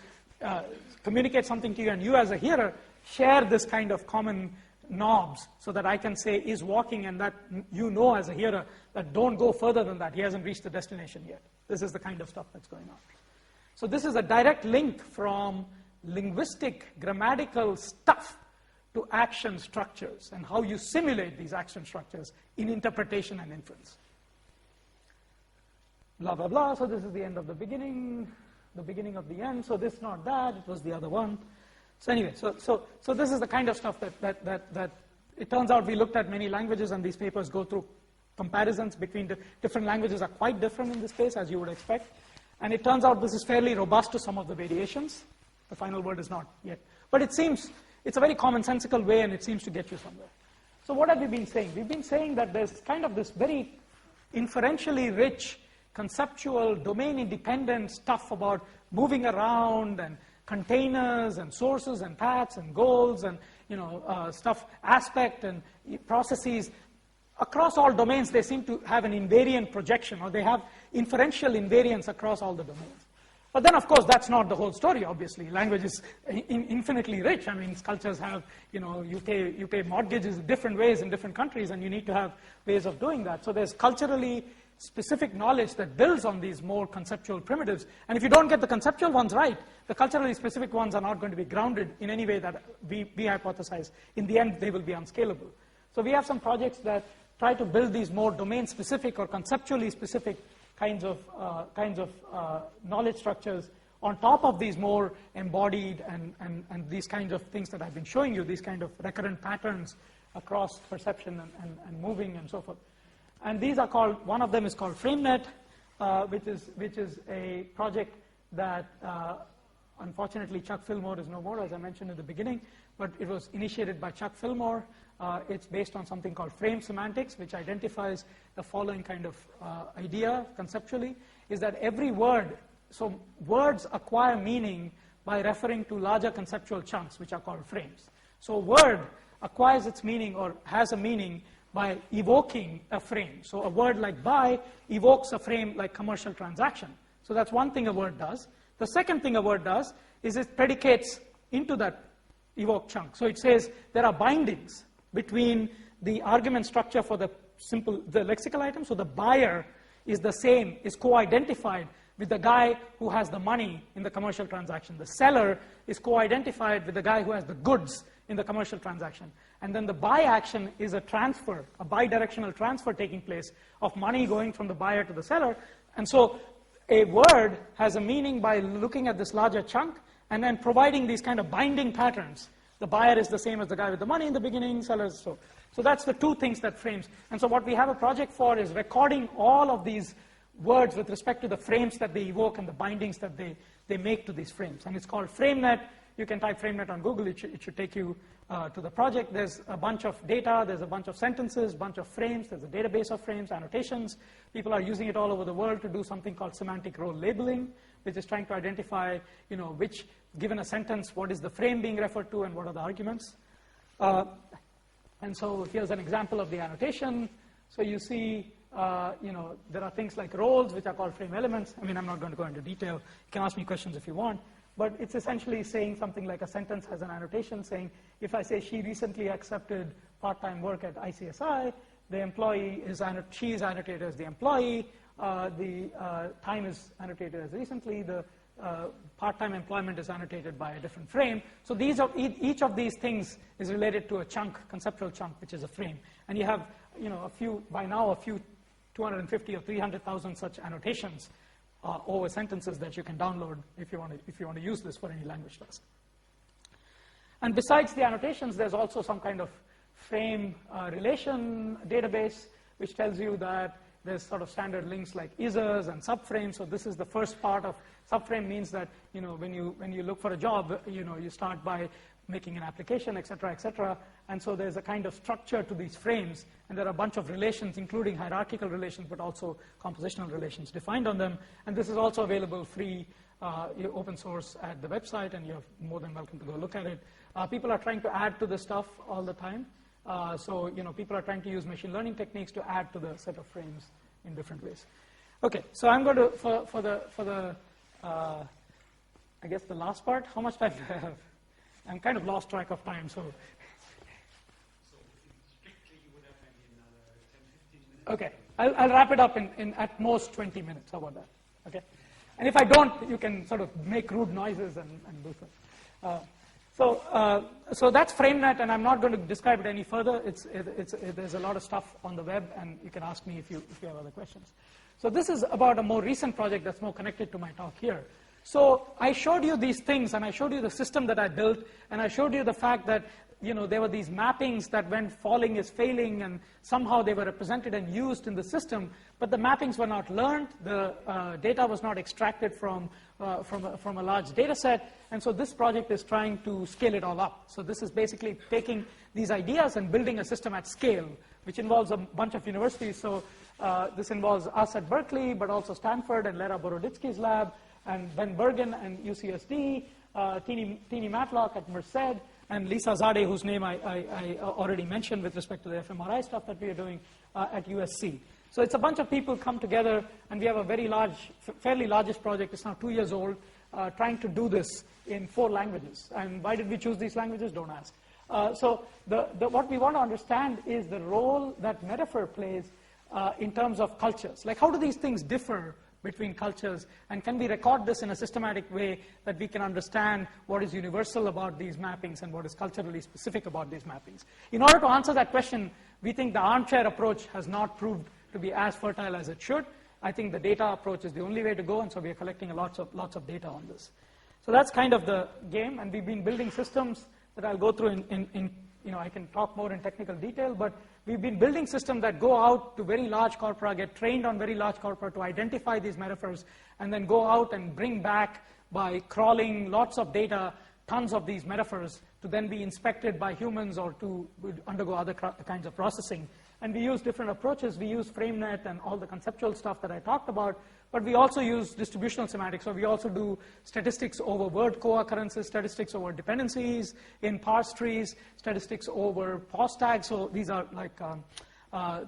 communicate something to you, and you as a hearer, share this kind of common knobs so that I can say is walking, and that you know as a hearer that don't go further than that. He hasn't reached the destination yet. This is the kind of stuff that's going on. So this is a direct link from linguistic, grammatical stuff to action structures and how you simulate these action structures in interpretation and inference. Blah, blah, blah. So this is the end of the beginning of the end. So this, not that. It was the other one. So anyway, so this is the kind of stuff that it turns out we looked at many languages, and these papers go through comparisons between the different languages are quite different in this case, as you would expect. And it turns out this is fairly robust to some of the variations. The final word is not yet. But it seems, it's a very commonsensical way, and it seems to get you somewhere. So what have we been saying? We've been saying that there's kind of this very inferentially rich, conceptual, domain-independent stuff about moving around and containers and sources and paths and goals and stuff, aspect and processes. Across all domains, they seem to have an invariant projection, or they have inferential invariance across all the domains. But then, of course, that's not the whole story, obviously. Language is infinitely rich. I mean, cultures have, you pay mortgages in different ways in different countries, and you need to have ways of doing that. So there's culturally specific knowledge that builds on these more conceptual primitives. And if you don't get the conceptual ones right, the culturally specific ones are not going to be grounded in any way that we hypothesize. In the end, they will be unscalable. So we have some projects that try to build these more domain-specific or conceptually specific kinds of knowledge structures on top of these more embodied and these kinds of things that I've been showing you, these kind of recurrent patterns across perception and moving and so forth. And these are called, one of them is called FrameNet, which is a project that unfortunately Chuck Fillmore is no more, as I mentioned in the beginning, but it was initiated by Chuck Fillmore. It's based on something called frame semantics, which identifies the following kind of idea conceptually, is that every word, so words acquire meaning by referring to larger conceptual chunks, which are called frames. So a word acquires its meaning or has a meaning by evoking a frame. So a word like buy evokes a frame like commercial transaction. So that's one thing a word does. The second thing a word does is it predicates into that evoked chunk. So it says there are bindings between the argument structure for the lexical item. So the buyer is the same, is co-identified with the guy who has the money in the commercial transaction. The seller is co-identified with the guy who has the goods in the commercial transaction. And then the buy action is a transfer, a bidirectional transfer taking place of money going from the buyer to the seller. And so a word has a meaning by looking at this larger chunk and then providing these kind of binding patterns. The buyer is the same as the guy with the money in the beginning, sellers. So that's the two things that frames. And so what we have a project for is recording all of these words with respect to the frames that they evoke and the bindings that they make to these frames. And it's called FrameNet. You can type FrameNet on Google. It should take you to the project. There's a bunch of data. There's a bunch of sentences, bunch of frames. There's a database of frames, annotations. People are using it all over the world to do something called semantic role labeling, which is trying to identify, which, given a sentence, what is the frame being referred to and what are the arguments. And so here's an example of the annotation. So you see, there are things like roles, which are called frame elements. I mean, I'm not going to go into detail. You can ask me questions if you want. But it's essentially saying something like a sentence has an annotation saying, if I say she recently accepted part-time work at ICSI, the employee is she is annotated as the employee, the time is annotated as recently, the part-time employment is annotated by a different frame. So each of these things is related to a chunk, conceptual chunk, which is a frame. And you have, by now a few 250 or 300,000 such annotations over sentences that you can download if you want to use this for any language task. And besides the annotations, there's also some kind of frame relation database, which tells you that there's sort of standard links like isers and subframes. So this is the first part of subframe. Means that when you look for a job, you start by making an application, etc., etc. And so there's a kind of structure to these frames, and there are a bunch of relations, including hierarchical relations, but also compositional relations defined on them. And this is also available free, open source at the website, and you're more than welcome to go look at it. People are trying to add to this stuff all the time. So people are trying to use machine learning techniques to add to the set of frames in different ways. Okay, so I'm going to for the I guess the last part. How much time do I have? I'm kind of lost track of time, so. So strictly, you would have maybe another 10, 15 minutes. Okay, I'll wrap it up in at most 20 minutes. How about that? Okay, and if I don't, you can sort of make rude noises and do so. So that's FrameNet, and I'm not going to describe it any further. There's a lot of stuff on the web, and you can ask me if you have other questions. So this is about a more recent project that's more connected to my talk here. So I showed you these things, and I showed you the system that I built, and I showed you the fact that there were these mappings that went falling is failing, and somehow they were represented and used in the system, but the mappings were not learned, the data was not extracted from a large data set, and so this project is trying to scale it all up. So this is basically taking these ideas and building a system at scale, which involves a bunch of universities. So this involves us at Berkeley, but also Stanford and Lera Boroditsky's lab, and Ben Bergen and UCSD, Tini Matlock at Merced, and Lisa Zadeh, whose name I already mentioned with respect to the fMRI stuff that we are doing at USC. So it's a bunch of people come together, and we have a very large, fairly largest project. It's now 2 years old, trying to do this in 4 languages. And why did we choose these languages? Don't ask. So what we want to understand is the role that metaphor plays in terms of cultures. Like, how do these things differ between cultures, and can we record this in a systematic way that we can understand what is universal about these mappings and what is culturally specific about these mappings? In order to answer that question, we think the armchair approach has not proved to be as fertile as it should. I think the data approach is the only way to go, and so we are collecting lots of data on this. So that's kind of the game, and we've been building systems that I'll go through I can talk more in technical detail, but we've been building systems that go out to very large corpora, get trained on very large corpora to identify these metaphors, and then go out and bring back by crawling lots of data, tons of these metaphors, to then be inspected by humans or to undergo other kinds of processing. And we use different approaches. We use FrameNet and all the conceptual stuff that I talked about, but we also use distributional semantics. So we also do statistics over word co-occurrences, statistics over dependencies in parse trees, statistics over pause tags. So these are like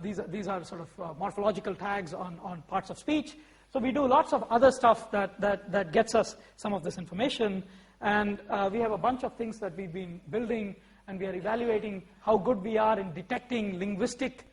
these are sort of morphological tags on parts of speech. So we do lots of other stuff that gets us some of this information. And we have a bunch of things that we've been building, and we are evaluating how good we are in detecting linguistic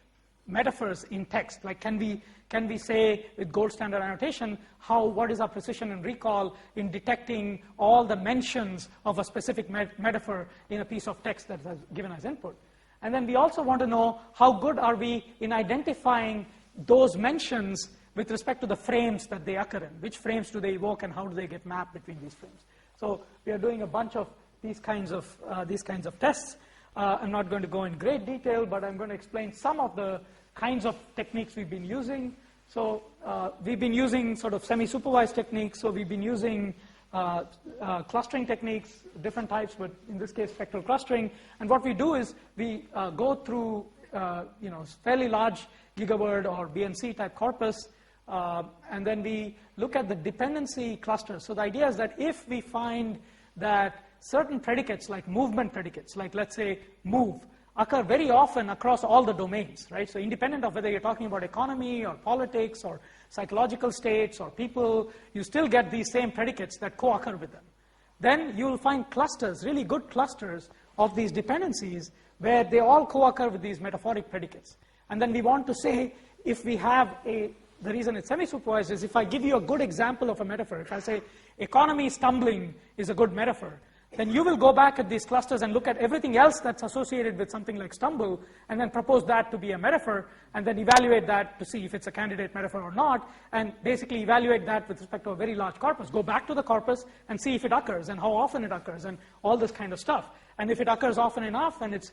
metaphors in text. Like, can we say with gold standard annotation, what is our precision and recall in detecting all the mentions of a specific metaphor in a piece of text that is given as input? And then we also want to know how good are we in identifying those mentions with respect to the frames that they occur in. Which frames do they evoke, and how do they get mapped between these frames? So we are doing a bunch of these kinds of tests. I'm not going to go in great detail, but I'm going to explain some of the kinds of techniques we've been using. So we've been using sort of semi-supervised techniques. So we've been using clustering techniques, different types, but in this case, spectral clustering. And what we do is we go through fairly large gigaword or BNC type corpus, and then we look at the dependency clusters. So the idea is that if we find that certain predicates, like movement predicates, like let's say move, occur very often across all the domains, right? So independent of whether you're talking about economy or politics or psychological states or people, you still get these same predicates that co-occur with them. Then you'll find clusters, really good clusters of these dependencies where they all co-occur with these metaphoric predicates. And then we want to say, if we have a the reason it's semi-supervised is if I give you a good example of a metaphor, if I say economy stumbling is a good metaphor, then you will go back at these clusters and look at everything else that's associated with something like stumble, and then propose that to be a metaphor, and then evaluate that to see if it's a candidate metaphor or not, and basically evaluate that with respect to a very large corpus. Go back to the corpus and see if it occurs, and how often it occurs, and all this kind of stuff. And if it occurs often enough, and it's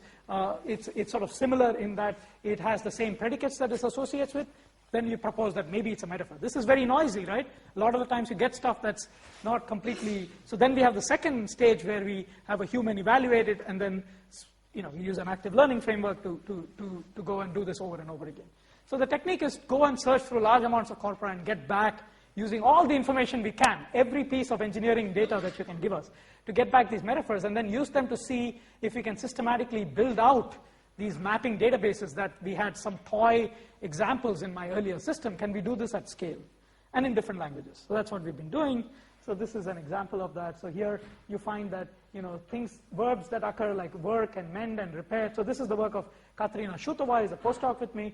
sort of similar in that it has the same predicates that it associates with, then you propose that maybe it's a metaphor. This is very noisy, right? A lot of the times you get stuff that's not completely... So then we have the second stage where we have a human evaluate it, and then we use an active learning framework to go and do this over and over again. So the technique is go and search through large amounts of corpora and get back, using all the information we can, every piece of engineering data that you can give us, to get back these metaphors, and then use them to see if we can systematically build out these mapping databases that we had some toy examples in my earlier system. Can we do this at scale and in different languages? So that's what we've been doing. So this is an example of that. So here you find that verbs that occur like work and mend and repair. So this is the work of Katerina Shutova, is a postdoc with me.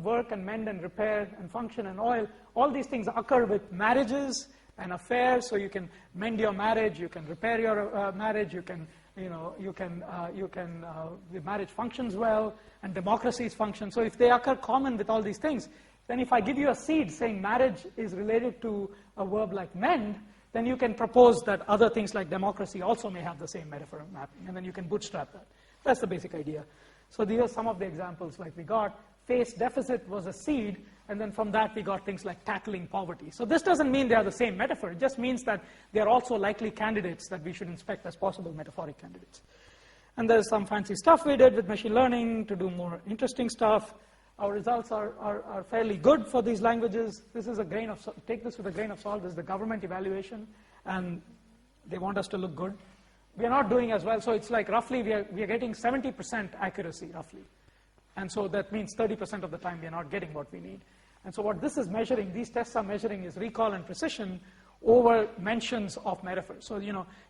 Work and mend and repair and function and oil. All these things occur with marriages and affairs. So you can mend your marriage, you can repair your marriage, you can the marriage functions well, and democracies function. So if they occur common with all these things, then if I give you a seed saying marriage is related to a verb like mend, then you can propose that other things like democracy also may have the same metaphor mapping, and then you can bootstrap that. That's the basic idea. So these are some of the examples like we got. Face deficit was a seed, and then from that we got things like tackling poverty. So this doesn't mean they are the same metaphor. It just means that they are also likely candidates that we should inspect as possible metaphoric candidates. And there's some fancy stuff we did with machine learning to do more interesting stuff. Our results are fairly good for these languages. This is take this with a grain of salt. This is the government evaluation, and they want us to look good. We are not doing as well, so it's like roughly we are getting 70% accuracy, roughly. And so that means 30% of the time we are not getting what we need. And so what this is measuring, these tests are measuring, is recall and precision over mentions of metaphors. So,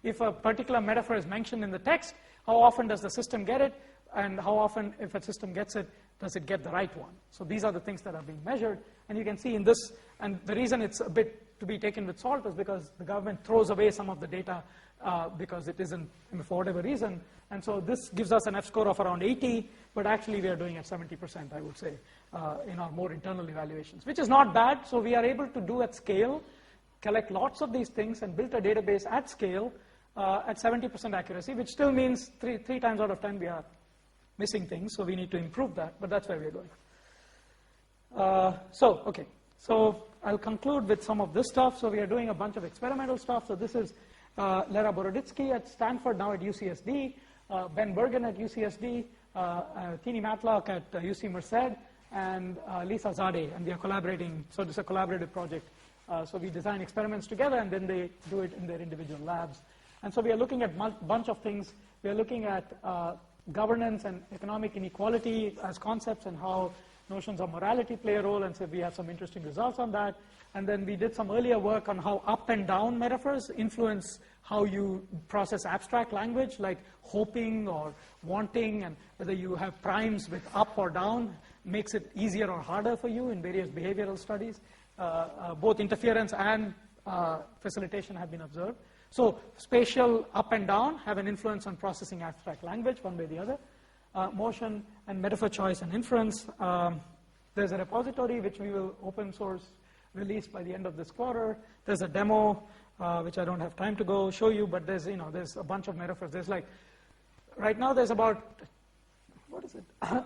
if a particular metaphor is mentioned in the text, how often does the system get it? And how often, if a system gets it, does it get the right one? So these are the things that are being measured. And you can see in this, and the reason it's a bit to be taken with salt is because the government throws away some of the data because it isn't, for whatever reason. And so this gives us an F-score of around 80, but actually we are doing at 70%, I would say, in our more internal evaluations, which is not bad. So we are able to do at scale, collect lots of these things and build a database at scale at 70% accuracy, which still means three times out of 10 we are missing things, so we need to improve that, but that's where we're going. So I'll conclude with some of this stuff. So we are doing a bunch of experimental stuff. So this is Lera Boroditsky at Stanford, now at UCSD, Ben Bergen at UCSD, Tini Matlock at UC Merced, and Lisa Zade, and we are collaborating. So this is a collaborative project. So we design experiments together, and then they do it in their individual labs. And so we are looking at a bunch of things. We are looking at governance and economic inequality as concepts, and how notions of morality play a role, and so we have some interesting results on that. And then we did some earlier work on how up and down metaphors influence how you process abstract language, like hoping or wanting, and whether you have primes with up or down makes it easier or harder for you in various behavioral studies. Both interference and facilitation have been observed. So spatial up and down have an influence on processing abstract language, one way or the other. Motion and metaphor choice and inference. There's a repository which we will open source release by the end of this quarter. There's a demo which I don't have time to go show you, but there's there's a bunch of metaphors. There's like right now there's about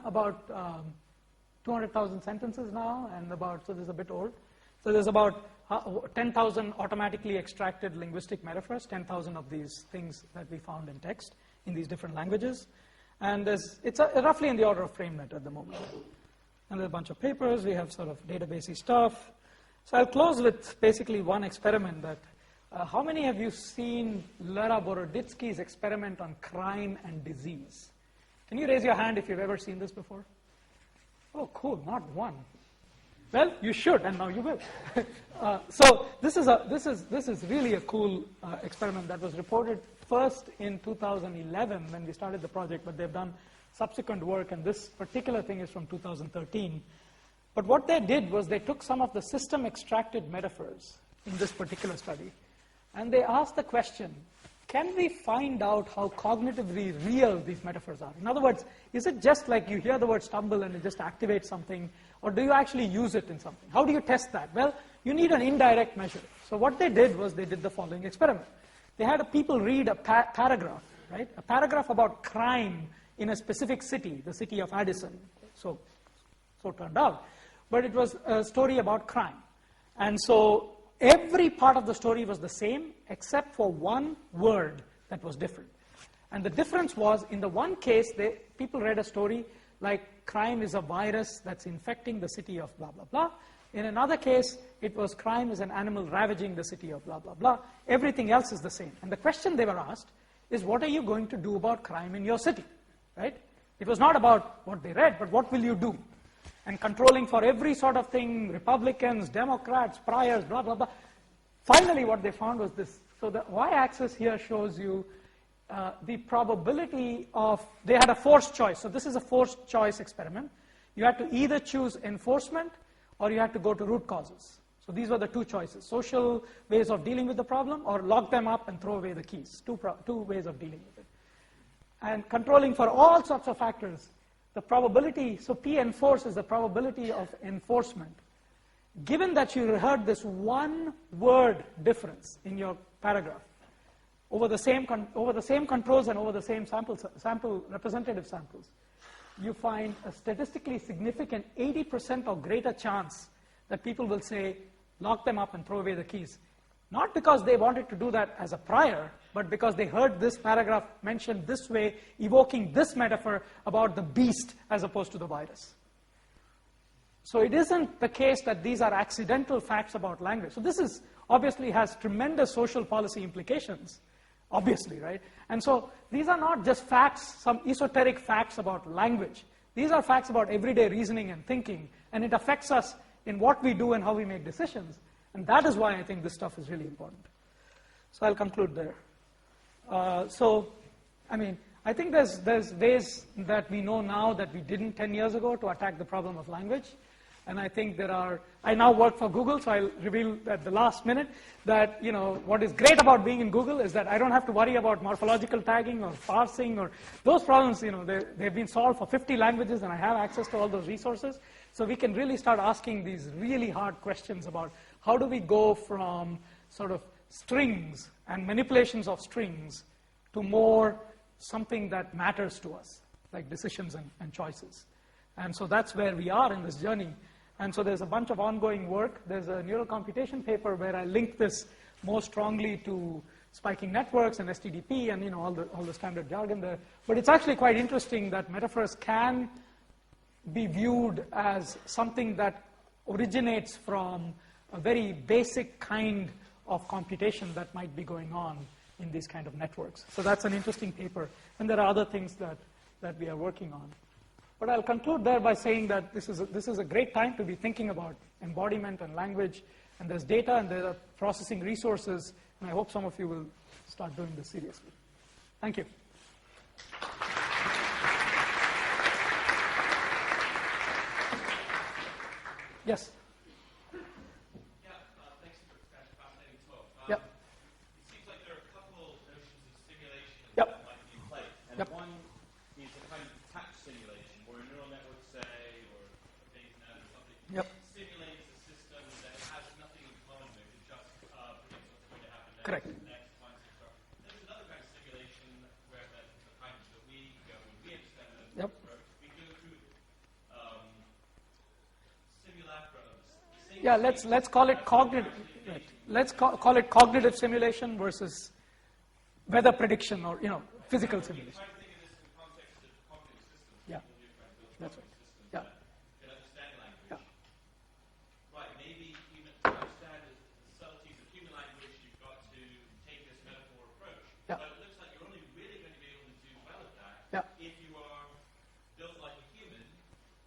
about 200,000 sentences now, and so this is a bit old. So there's about 10,000 automatically extracted linguistic metaphors, 10,000 of these things that we found in text in these different languages. And it's roughly in the order of FrameNet at the moment. And there's a bunch of papers. We have sort of databasey stuff. So I'll close with basically one experiment that, how many have you seen Lera Boroditsky's experiment on crime and disease? Can you raise your hand if you've ever seen this before? Oh, cool, not one. Well, you should, and now you will. So this is really a cool experiment that was reported first in 2011 when we started the project, but they've done subsequent work, and this particular thing is from 2013. But what they did was they took some of the system-extracted metaphors in this particular study, and they asked the question, can we find out how cognitively real these metaphors are? In other words, is it just like you hear the word stumble and it just activates something, or do you actually use it in something? How do you test that? Well, you need an indirect measure. So what they did was they did the following experiment. They had people read a paragraph, right? A paragraph about crime in a specific city, the city of Addison. So it turned out. But it was a story about crime. And so every part of the story was the same, except for one word that was different. And the difference was, in the one case, people read a story like crime is a virus that's infecting the city of blah, blah, blah. In another case, it was crime is an animal ravaging the city of blah, blah, blah. Everything else is the same. And the question they were asked is, what are you going to do about crime in your city? Right? It was not about what they read, but what will you do? And controlling for every sort of thing, Republicans, Democrats, priors, blah, blah, blah. Finally, what they found was this. So the y-axis here shows you the probability of, they had a forced choice. So this is a forced choice experiment. You had to either choose enforcement or you had to go to root causes. So these were the two choices: social ways of dealing with the problem, or lock them up and throw away the keys. Two ways of dealing with it. And controlling for all sorts of factors, the probability, so P enforce is the probability of enforcement. Given that you heard this one word difference in your paragraph, over the same controls and over the same representative samples, you find a statistically significant 80% or greater chance that people will say, lock them up and throw away the keys. Not because they wanted to do that as a prior, but because they heard this paragraph mentioned this way, evoking this metaphor about the beast as opposed to the virus. So it isn't the case that these are accidental facts about language. So this is obviously has tremendous social policy implications, obviously, right? And so these are not just facts, some esoteric facts about language. These are facts about everyday reasoning and thinking, and it affects us in what we do and how we make decisions. And that is why I think this stuff is really important. So I'll conclude there. I think there's ways that we know now that we didn't 10 years ago to attack the problem of language. And I think I now work for Google, so I'll reveal at the last minute that, what is great about being in Google is that I don't have to worry about morphological tagging or parsing or those problems, they've been solved for 50 languages and I have access to all those resources. So we can really start asking these really hard questions about how do we go from sort of strings and manipulations of strings to more something that matters to us, like decisions and choices. And so that's where we are in this journey. And so there's a bunch of ongoing work. There's a neural computation paper where I link this more strongly to spiking networks and STDP and all the standard jargon there. But it's actually quite interesting that metaphors can be viewed as something that originates from a very basic kind of computation that might be going on in these kind of networks. So that's an interesting paper. And there are other things that we are working on. But I'll conclude there by saying that this is a great time to be thinking about embodiment and language. And there's data and there are processing resources. And I hope some of you will start doing this seriously. Thank you. Yes? Thanks for that fascinating talk. Yep. It seems like there are a couple notions of simulation Yep. that might be in play. And Yep. one is a kind of detached simulation, where a neural network, say, or a base net or something, Yep. simulates a system that has nothing in common with it, just predicts what's going to happen next. Correct. Next, finds it. There's another kind of simulation where the kind that we go, when we understand the Yep. approach, we go through simulacra of the same. Yeah, let's call it cognitive. Right. Let's call it cognitive simulation versus weather prediction or physical simulation. Try to think of this in the context of cognitive systems. Yeah. People who are trying to build That's cognitive right. systems Yeah. that can understand language. Yeah. Right, maybe even to understand the subtleties of human language, you've got to take this metaphor approach. Yeah. But it looks like you're only really going to be able to do well at that Yeah. if you are built like a human,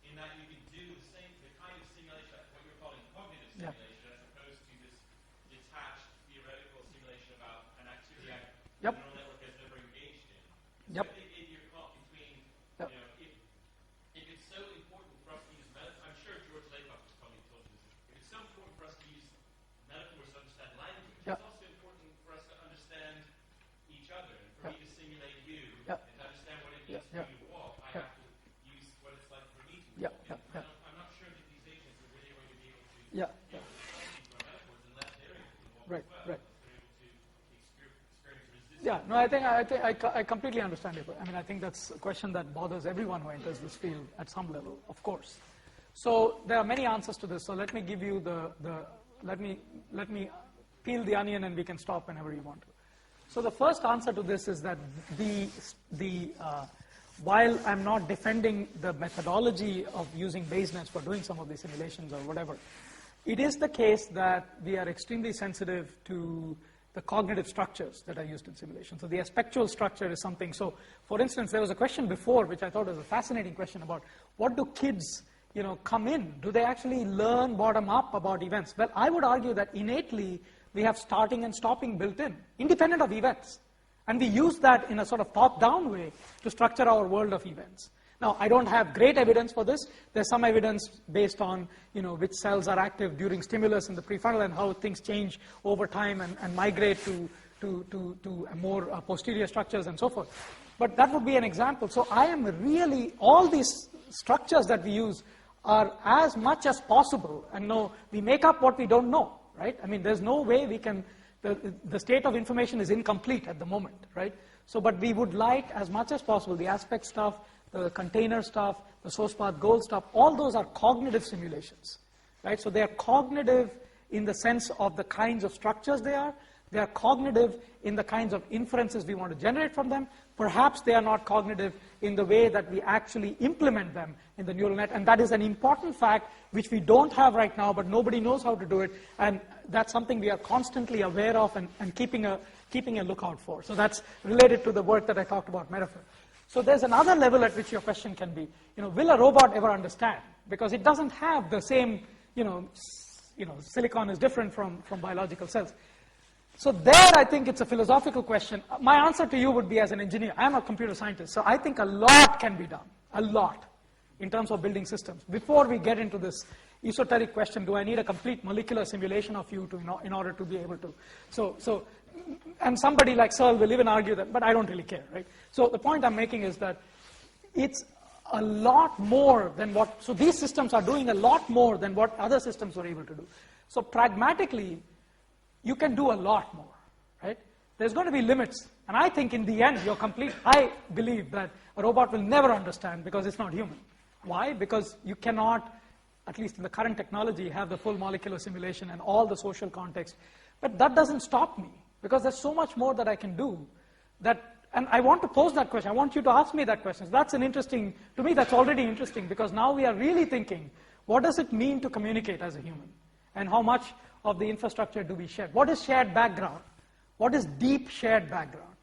in that you can do the kind of simulation, what you're calling cognitive Yeah. simulation, as opposed to this detached theoretical simulation about an activity Yep. the neural network has never engaged in. Yep. So I think maybe you're caught between, Yep. if it's so important for us to use metaphors, I'm sure George Lakoff Yeah. Right. Yeah, no, I completely understand it. I mean, I think that's a question that bothers everyone who enters this field at some level, of course. So there are many answers to this. So let me give you let me peel the onion, and we can stop whenever you want to. So the first answer to this is that while I'm not defending the methodology of using Bayes nets for doing some of these simulations or whatever, it is the case that we are extremely sensitive to the cognitive structures that are used in simulation. So the aspectual structure is something. So, for instance, there was a question before, which I thought was a fascinating question about what do kids, come in? Do they actually learn bottom up about events? Well, I would argue that innately we have starting and stopping built in, independent of events. And we use that in a sort of top-down way to structure our world of events. Now, I don't have great evidence for this. There's some evidence based on, which cells are active during stimulus in the prefrontal and how things change over time and migrate to more posterior structures and so forth. But that would be an example. So I am really, all these structures that we use are as much as possible. And no, we make up what we don't know, right? I mean, there's no way we can, the state of information is incomplete at the moment, right? So, but we would like as much as possible the aspect stuff, the container stuff, the source path goal stuff, all those are cognitive simulations, right? So they are cognitive in the sense of the kinds of structures they are. They are cognitive in the kinds of inferences we want to generate from them. Perhaps they are not cognitive in the way that we actually implement them in the neural net. And that is an important fact which we don't have right now, but nobody knows how to do it. And that's something we are constantly aware of and keeping a lookout for. So that's related to the work that I talked about, metaphor. So there's another level at which your question can be, will a robot ever understand? Because it doesn't have the same, silicon is different from biological cells. So there, I think it's a philosophical question. My answer to you would be, as an engineer, I'm a computer scientist, so I think a lot can be done, a lot, in terms of building systems. Before we get into this esoteric question, do I need a complete molecular simulation of you in order to be able to? So, and somebody like Searle will even argue that, but I don't really care, right? So the point I'm making is that it's a lot more than what, so these systems are doing a lot more than what other systems were able to do. So pragmatically, you can do a lot more, right? There's going to be limits. And I think in the end, I believe that a robot will never understand because it's not human. Why? Because you cannot, at least in the current technology, have the full molecular simulation and all the social context. But that doesn't stop me, because there's so much more that I can do that, and I want to pose that question. I want you to ask me that question. So that's to me, that's already interesting, because now we are really thinking, what does it mean to communicate as a human? And how much of the infrastructure do we share? What is shared background? What is deep shared background,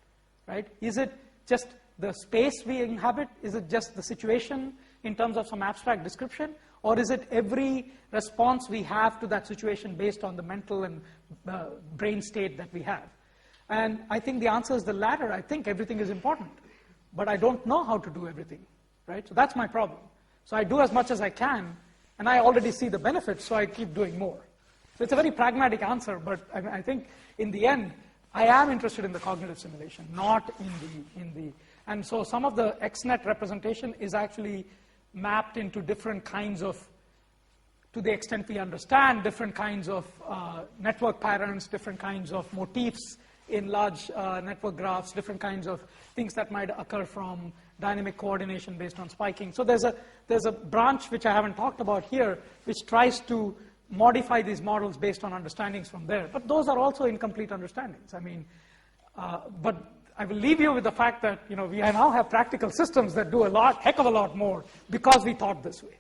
right? Is it just the space we inhabit? Is it just the situation in terms of some abstract description? Or is it every response we have to that situation based on the mental and brain state that we have? And I think the answer is the latter. I think everything is important, but I don't know how to do everything, right? So that's my problem. So I do as much as I can, and I already see the benefits, so I keep doing more. So it's a very pragmatic answer, but I think in the end, I am interested in the cognitive simulation, not in the. And so some of the XNet representation is actually mapped into different kinds of, to the extent we understand, different kinds of network patterns, different kinds of motifs in large network graphs, different kinds of things that might occur from dynamic coordination based on spiking. So there's a branch which I haven't talked about here, which tries to modify these models based on understandings from there. But those are also incomplete understandings. I mean, but I will leave you with the fact that we now have practical systems that do heck of a lot more because we thought this way.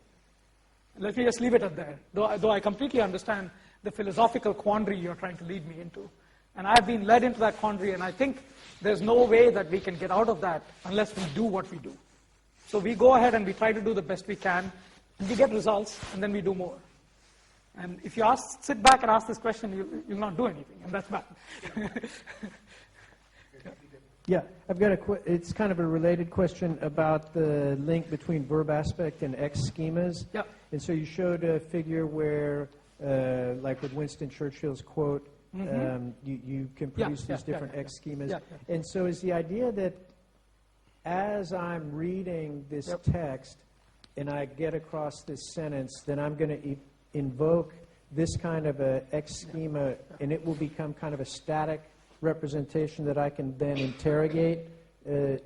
Let me just leave it at that, though I completely understand the philosophical quandary you're trying to lead me into. And I've been led into that quandary, and I think there's no way that we can get out of that unless we do what we do. So we go ahead and we try to do the best we can, and we get results, and then we do more. And if you sit back and ask this question, you'll not do anything, and that's bad. Yeah, I've got it's kind of a related question about the link between verb aspect and X schemas. Yeah. And so you showed a figure where, like with Winston Churchill's quote, you can produce these different X schemas. Yeah. And so is the idea that as I'm reading this text and I get across this sentence, then I'm going to invoke this kind of a X schema, and it will become kind of a static representation that I can then interrogate?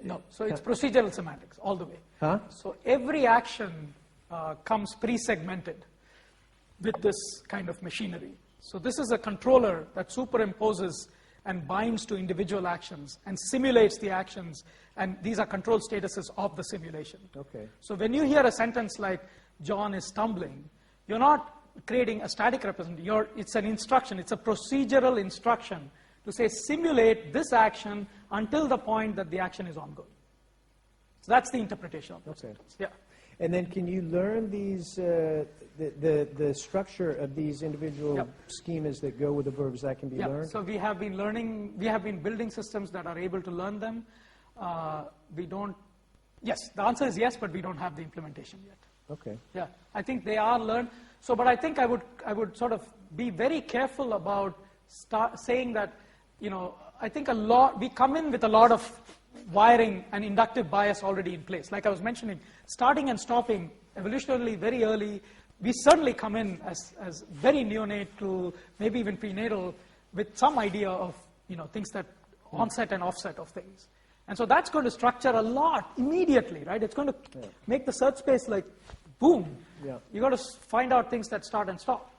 No, so it's procedural semantics all the way. Huh? So every action comes pre-segmented with this kind of machinery. So this is a controller that superimposes and binds to individual actions and simulates the actions, and these are control statuses of the simulation. Okay. So when you hear a sentence like, John is stumbling, you're not creating a static representation. It's an instruction. It's a procedural instruction to say, simulate this action until the point that the action is ongoing. So that's the interpretation of those sentence. Yeah. And then can you learn these, the structure of these individual schemas that go with the verbs that can be learned? So we have been learning, we have been building systems that are able to learn them. We don't, yes, the answer is yes, but we don't have the implementation yet. Okay. Yeah, I think they are learned. So, but I think I would sort of be very careful about saying that, you know, I think we come in with a lot of wiring and inductive bias already in place. Like I was mentioning, starting and stopping evolutionarily very early, we certainly come in as very neonatal, maybe even prenatal, with some idea of, you know, things that onset and offset of things. And so that's going to structure a lot immediately, right? It's going to make the search space like, boom. Yeah. You got to find out things that start and stop.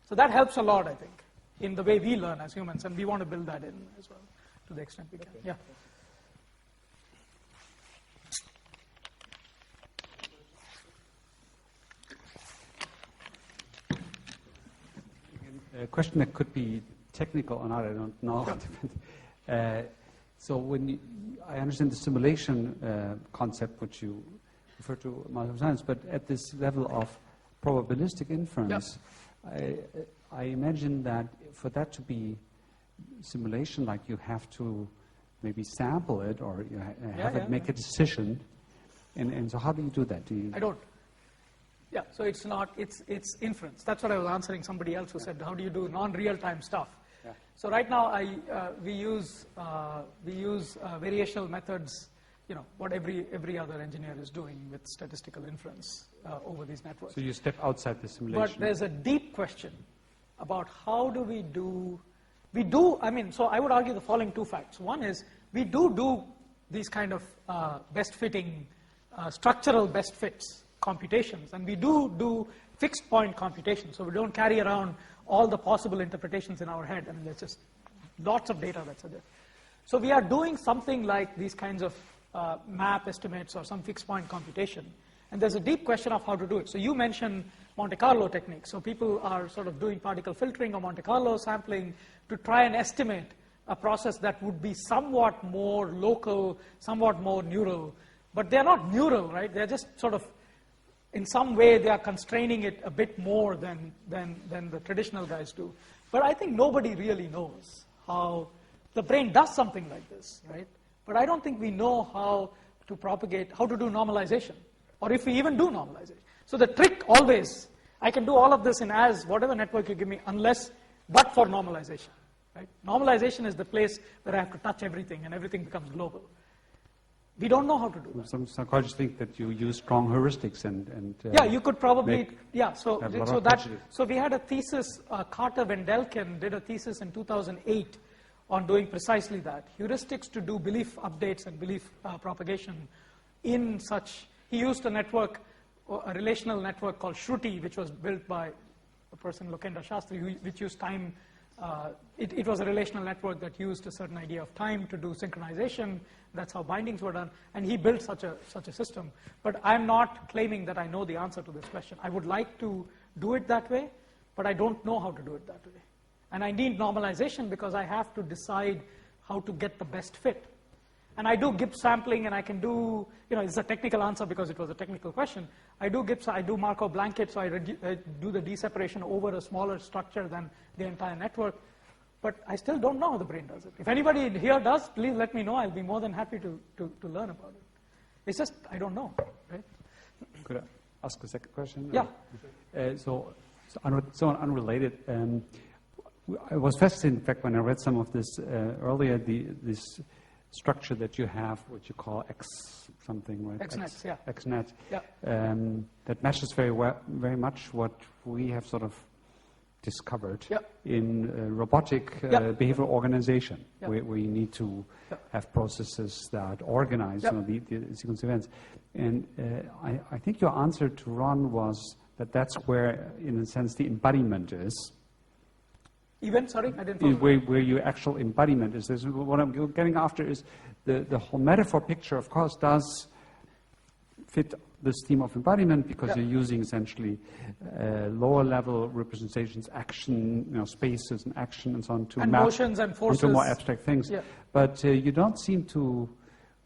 So that helps a lot, I think, in the way we learn as humans, and we want to build that in as well, to the extent we can. Okay. Yeah. A question that could be technical or not, I don't know. So when I understand the simulation concept, which you refer to multiple times, but at this level of probabilistic inference, I imagine that for that to be simulation, like you have to maybe sample it or you have it make a decision. And so how do you do that? I don't. Yeah, so it's not, it's inference. That's what I was answering somebody else who said, how do you do non-real-time stuff? Yeah. So right now, we use variational methods, you know, what every other engineer is doing with statistical inference over these networks. So you step outside the simulation. But there's a deep question about how do we do, I mean, so I would argue the following two facts. One is, we do these kind of best-fitting, structural best fits computations, and we do fixed point computations, so we don't carry around all the possible interpretations in our head. I mean, there's just lots of data that's there. So we are doing something like these kinds of map estimates or some fixed point computation, and there's a deep question of how to do it. So you mentioned Monte Carlo techniques. So people are sort of doing particle filtering or Monte Carlo sampling to try and estimate a process that would be somewhat more local, somewhat more neural, but they're not neural, right? They're just sort of, in some way, they are constraining it a bit more than the traditional guys do. But I think nobody really knows how the brain does something like this, right? But I don't think we know how to propagate, how to do normalization, or if we even do normalization. So the trick always, I can do all of this in as whatever network you give me, but for normalization, right? Normalization is the place where I have to touch everything and everything becomes global. We don't know how to do that. Some psychologists think that you use strong heuristics and you could probably, so we had a thesis, Carter Wendelken did a thesis in 2008 on doing precisely that. Heuristics to do belief updates and belief propagation in such, he used a network, a relational network called Shruti, which was built by a person, Lokendra Shastri, which used time. It was a relational network that used a certain idea of time to do synchronization. That's how bindings were done. And he built such a system. But I'm not claiming that I know the answer to this question. I would like to do it that way, but I don't know how to do it that way. And I need normalization because I have to decide how to get the best fit. And I do Gibbs sampling, and I can do, you know, it's a technical answer because it was a technical question. I do Gibbs, I do Markov blanket, so I do the deseparation over a smaller structure than the entire network. But I still don't know how the brain does it. If anybody here does, please let me know. I'll be more than happy to learn about it. It's just, I don't know, right? Could I ask a second question? Yeah. So unrelated. I was fascinated, in fact, when I read some of this earlier, this structure that you have, what you call X something, right? XNet, XNet. Yeah. That matches very much what we have sort of discovered Yep. in robotic Yep. behavioral organization, Yep. where you need to Yep. have processes that organize Yep. the sequence of events. And I think your answer to Ron was that that's where, in a sense, the embodiment is. Even, sorry, I didn't follow. Where your actual embodiment is. What I'm getting after is the whole metaphor picture, of course, does fit this theme of embodiment because Yeah. you're using essentially lower level representations, action, spaces and action and so on to And map motions and forces. into more abstract things. Yeah. But you don't seem to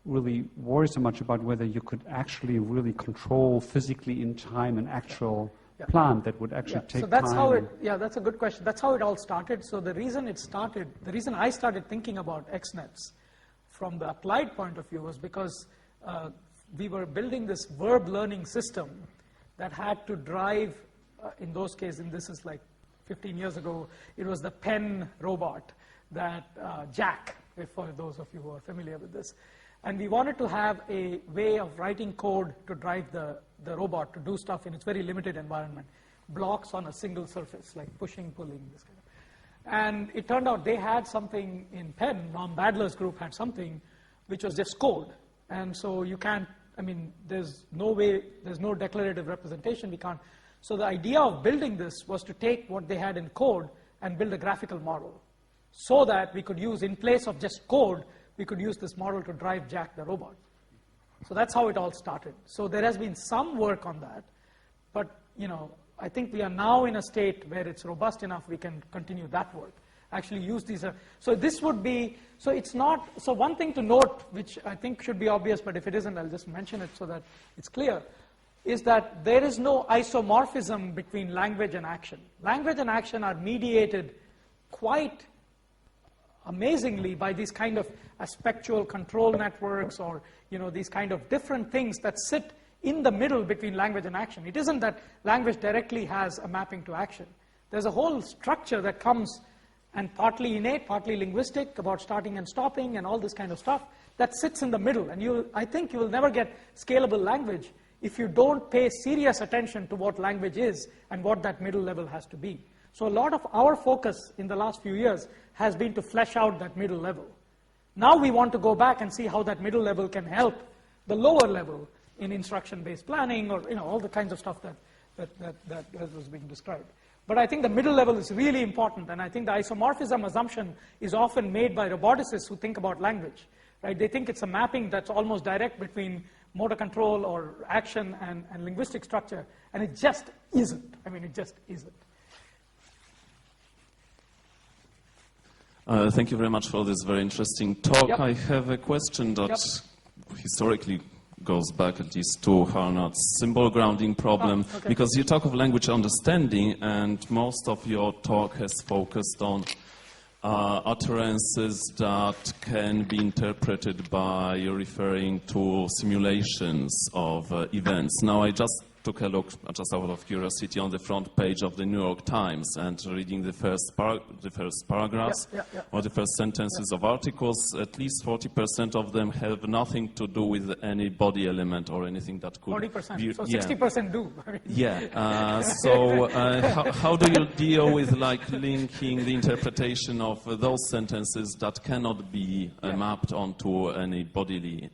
really worry so much about whether you could actually really control physically in time an actual Yeah. plant that would actually take So that's time. how it, that's a good question. That's how it all started. So the reason I started thinking about XNets from the applied point of view was because we were building this verb learning system that had to drive, in those cases, and this is like 15 years ago, it was the pen robot that Jack, for those of you who are familiar with this. And we wanted to have a way of writing code to drive the robot to do stuff in its very limited environment. Blocks on a single surface, like pushing, pulling, this kind of. And it turned out they had something in Penn, Norm Badler's group had something, which was just code. And so you can't, there's no way, there's no declarative representation, we can't. So the idea of building this was to take what they had in code and build a graphical model so that we could use, in place of just code, we could use this model to drive Jack the robot. So that's how it all started. So there has been some work on that, but I think we are now in a state where it's robust enough we can continue that work. Actually use these. So this would be, so it's not, so one thing to note, which I think should be obvious, but if it isn't, I'll just mention it so that it's clear, is that there is no isomorphism between language and action. Language and action are mediated quite amazingly by these kind of aspectual control networks or these kind of different things that sit in the middle between language and action. It isn't that language directly has a mapping to action. There's a whole structure that comes, and partly innate, partly linguistic, about starting and stopping and all this kind of stuff that sits in the middle. And I think you will never get scalable language if you don't pay serious attention to what language is and what that middle level has to be. So a lot of our focus in the last few years has been to flesh out that middle level. Now we want to go back and see how that middle level can help the lower level in instruction-based planning or all the kinds of stuff that was being described. But I think the middle level is really important, and I think the isomorphism assumption is often made by roboticists who think about language. Right? They think it's a mapping that's almost direct between motor control or action and linguistic structure, and it just isn't. It just isn't. Thank you very much for this very interesting talk. Yep. I have a question that historically goes back at least to Harnad's symbol grounding problem, okay. because you talk of language understanding, and most of your talk has focused on utterances that can be interpreted by referring to simulations of events. Now, I just took a look, just out of curiosity, on the front page of the New York Times and reading the first paragraphs or the first sentences of articles. At least 40% of them have nothing to do with any body element or anything that could 40%, be, so 60% do. How do you deal with linking the interpretation of those sentences that cannot be mapped onto any bodily?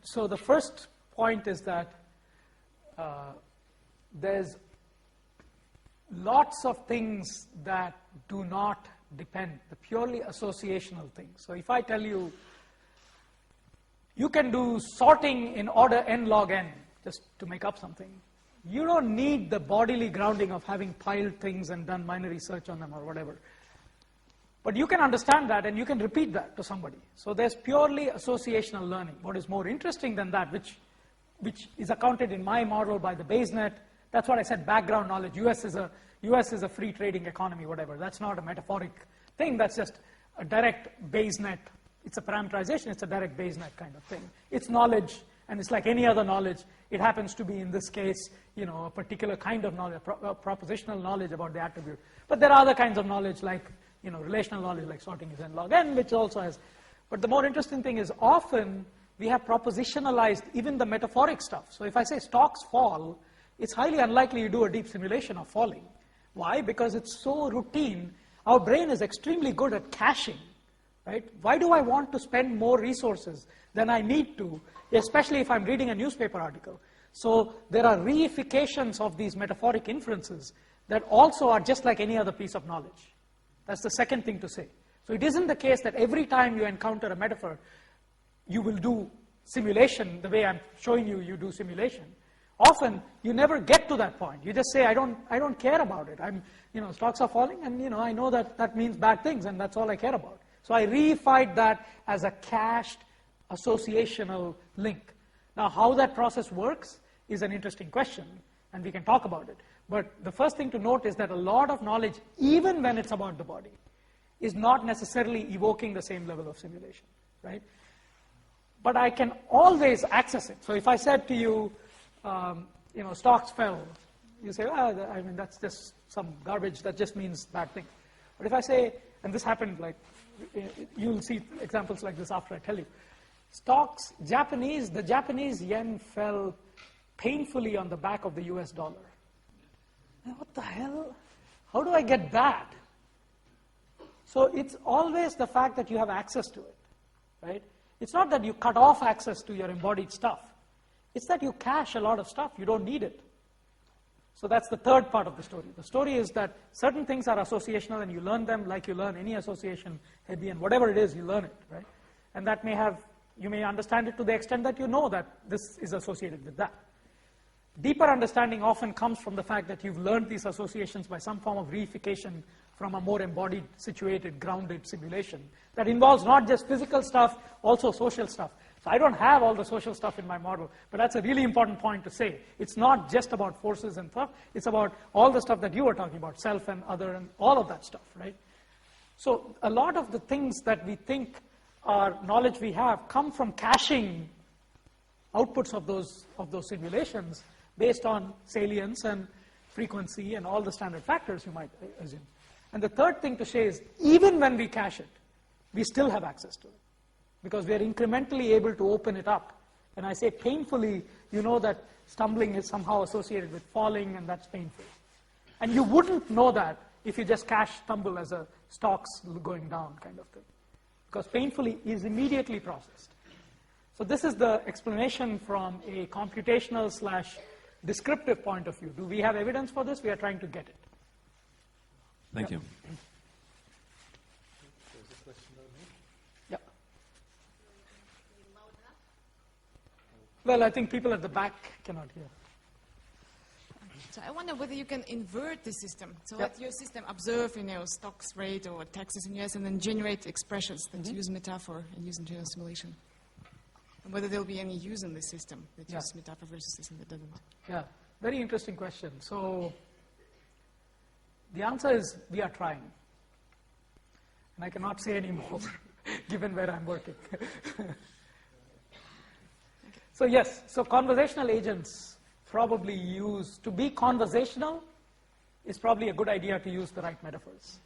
So the first point is that there's lots of things that do not depend, the purely associational things. So if I tell you, you can do sorting in order n log n, just to make up something, you don't need the bodily grounding of having piled things and done binary search on them or whatever. But you can understand that and you can repeat that to somebody. So there's purely associational learning. What is more interesting than that, which is accounted in my model by the BaseNet, that's what I said, background knowledge. US is a free trading economy, whatever. That's not a metaphoric thing. That's just a direct BaseNet. It's a parameterization. It's a direct BaseNet kind of thing. It's knowledge, and it's like any other knowledge. It happens to be, in this case, a particular kind of knowledge, propositional knowledge about the attribute. But there are other kinds of knowledge like relational knowledge, like sorting is n log n, which also has. But the more interesting thing is often we have propositionalized even the metaphoric stuff. So if I say stocks fall, it's highly unlikely you do a deep simulation of falling. Why? Because it's so routine. Our brain is extremely good at caching, right? Why do I want to spend more resources than I need to, especially if I'm reading a newspaper article? So there are reifications of these metaphoric inferences that also are just like any other piece of knowledge. That's the second thing to say. So it isn't the case that every time you encounter a metaphor, you will do simulation the way I'm showing you, you do simulation. Often, you never get to that point. You just say, I don't care about it. Stocks are falling, and I know that means bad things, and that's all I care about. So I reified that as a cached associational link. Now, how that process works is an interesting question, and we can talk about it. But the first thing to note is that a lot of knowledge, even when it's about the body, is not necessarily evoking the same level of simulation, right? But I can always access it. So if I said to you, stocks fell, you say, that's just some garbage, that just means bad thing. But if I say, and this happened you'll see examples like this after I tell you. Stocks, the Japanese yen fell painfully on the back of the US dollar. Now, what the hell? How do I get that? So it's always the fact that you have access to it, right? It's not that you cut off access to your embodied stuff. It's that you cache a lot of stuff. You don't need it. So that's the third part of the story. The story is that certain things are associational, and you learn them like you learn any association, Hebbian, whatever it is, you learn it, right? And that you may understand it to the extent that you know that this is associated with that. Deeper understanding often comes from the fact that you've learned these associations by some form of reification from a more embodied, situated, grounded simulation that involves not just physical stuff, also social stuff. So I don't have all the social stuff in my model, but that's a really important point to say. It's not just about forces and stuff, it's about all the stuff that you were talking about, self and other and all of that stuff, right? So a lot of the things that we think are knowledge we have come from caching outputs of those simulations based on salience and frequency and all the standard factors you might assume. And the third thing to say is, even when we cache it, we still have access to it, because we are incrementally able to open it up. And I say painfully, you know that stumbling is somehow associated with falling, and that's painful. And you wouldn't know that if you just cache stumble as a stocks going down kind of thing, because painfully is immediately processed. So this is the explanation from a computational / descriptive point of view. Do we have evidence for this? We are trying to get it. Thank you. Yeah. Well, I think people at the back cannot hear. So I wonder whether you can invert the system. So let your system observe, stocks rate or taxes in US, and then generate expressions that use metaphor and use internal simulation. And whether there'll be any use in this system that uses metaphor versus system that doesn't. Yeah, very interesting question. So the answer is we are trying. And I cannot say any more, given where I'm working. So yes, so conversational agents probably use, to be conversational, is probably a good idea to use the right metaphors.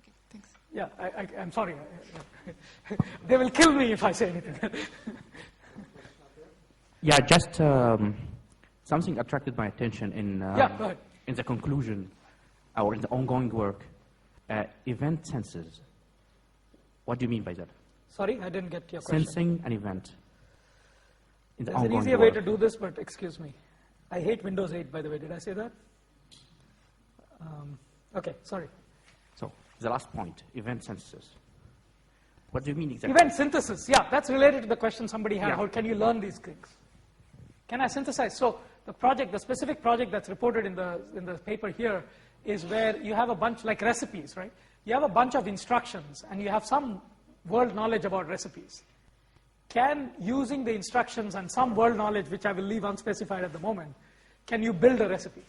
Okay, thanks. Yeah, I'm sorry. They will kill me if I say anything. Yeah, just something attracted my attention in go ahead. In the conclusion or in the ongoing work. Event senses. What do you mean by that? Sorry, I didn't get your question. Sensing an event. There's an easier way to do this, but excuse me. I hate Windows 8, by the way. Did I say that? Okay, sorry. So, the last point, event synthesis. What do you mean exactly? Event synthesis, yeah, that's related to the question somebody had. Yeah. How can you learn these things? Can I synthesize? So, the specific project that's reported in the paper here is where you have a bunch, like recipes, right? You have a bunch of instructions, and you have some world knowledge about recipes. Can, using the instructions and some world knowledge, which I will leave unspecified at the moment, can you build a recipe?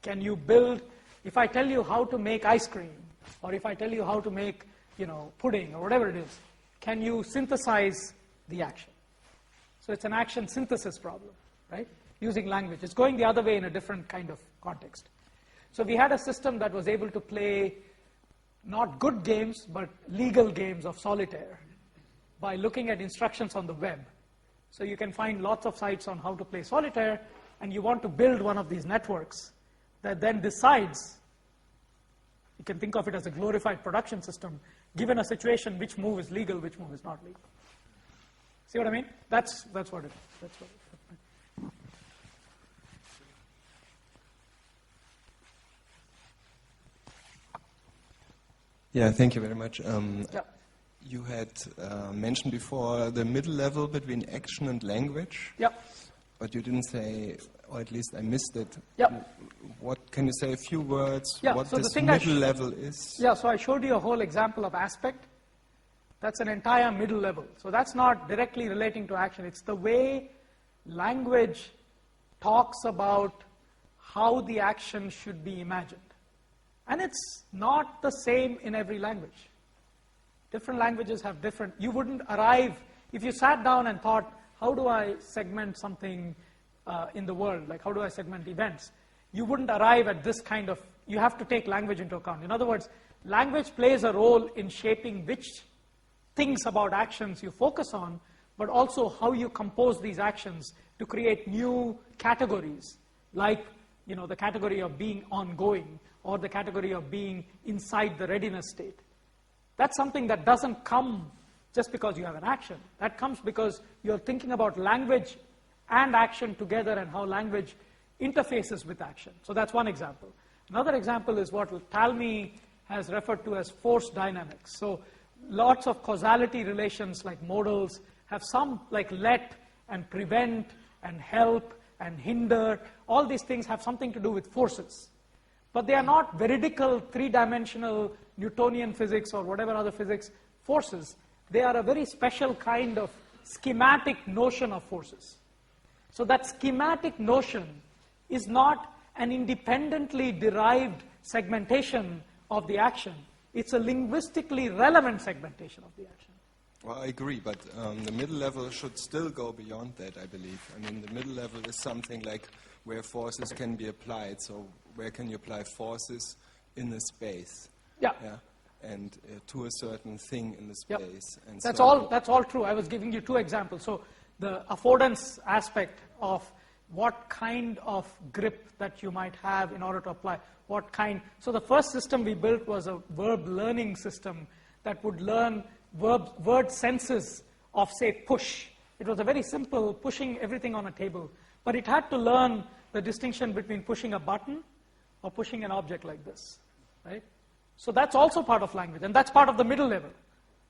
Can you build, if I tell you how to make ice cream, or if I tell you how to make, pudding, or whatever it is, can you synthesize the action? So it's an action synthesis problem, right? Using language. It's going the other way in a different kind of context. So we had a system that was able to play not good games, but legal games of solitaire by looking at instructions on the web. So you can find lots of sites on how to play solitaire, and you want to build one of these networks that then decides, you can think of it as a glorified production system, given a situation, which move is legal, which move is not legal. See what I mean? That's what it is. That's what it is. Yeah, thank you very much. Yeah. You had mentioned before the middle level between action and language. Yeah. But you didn't say, or at least I missed it. Yeah. What can you say a few words? Yeah, what so the this thing middle level is? Yeah, so I showed you a whole example of aspect. That's an entire middle level. So that's not directly relating to action. It's the way language talks about how the action should be imagined. And it's not the same in every language. Different languages have different, you wouldn't arrive, if you sat down and thought, how do I segment something in the world? Like, how do I segment events? You wouldn't arrive at this kind of, you have to take language into account. In other words, language plays a role in shaping which things about actions you focus on, but also how you compose these actions to create new categories, like, you know, the category of being ongoing, or the category of being inside the readiness state. That's something that doesn't come just because you have an action. That comes because you're thinking about language and action together and how language interfaces with action. So that's one example. Another example is what Talmy has referred to as force dynamics. So lots of causality relations like modals have some, like let and prevent and help and hinder. All these things have something to do with forces. But they are not veridical, three-dimensional Newtonian physics or whatever other physics forces. They are a very special kind of schematic notion of forces. So that schematic notion is not an independently derived segmentation of the action. It's a linguistically relevant segmentation of the action. Well, I agree, but the middle level should still go beyond that, I believe. I mean, the middle level is something like where forces can be applied. So where can you apply forces in the space? Yeah. And to a certain thing in the space. Yep. And that's so all true. I was giving you two examples. So the affordance aspect of what kind of grip that you might have in order to apply, what kind. So the first system we built was a verb learning system that would learn word senses of, say, push. It was a very simple pushing everything on a table. But it had to learn the distinction between pushing a button or pushing an object like this, right? So that's also part of language, and that's part of the middle level,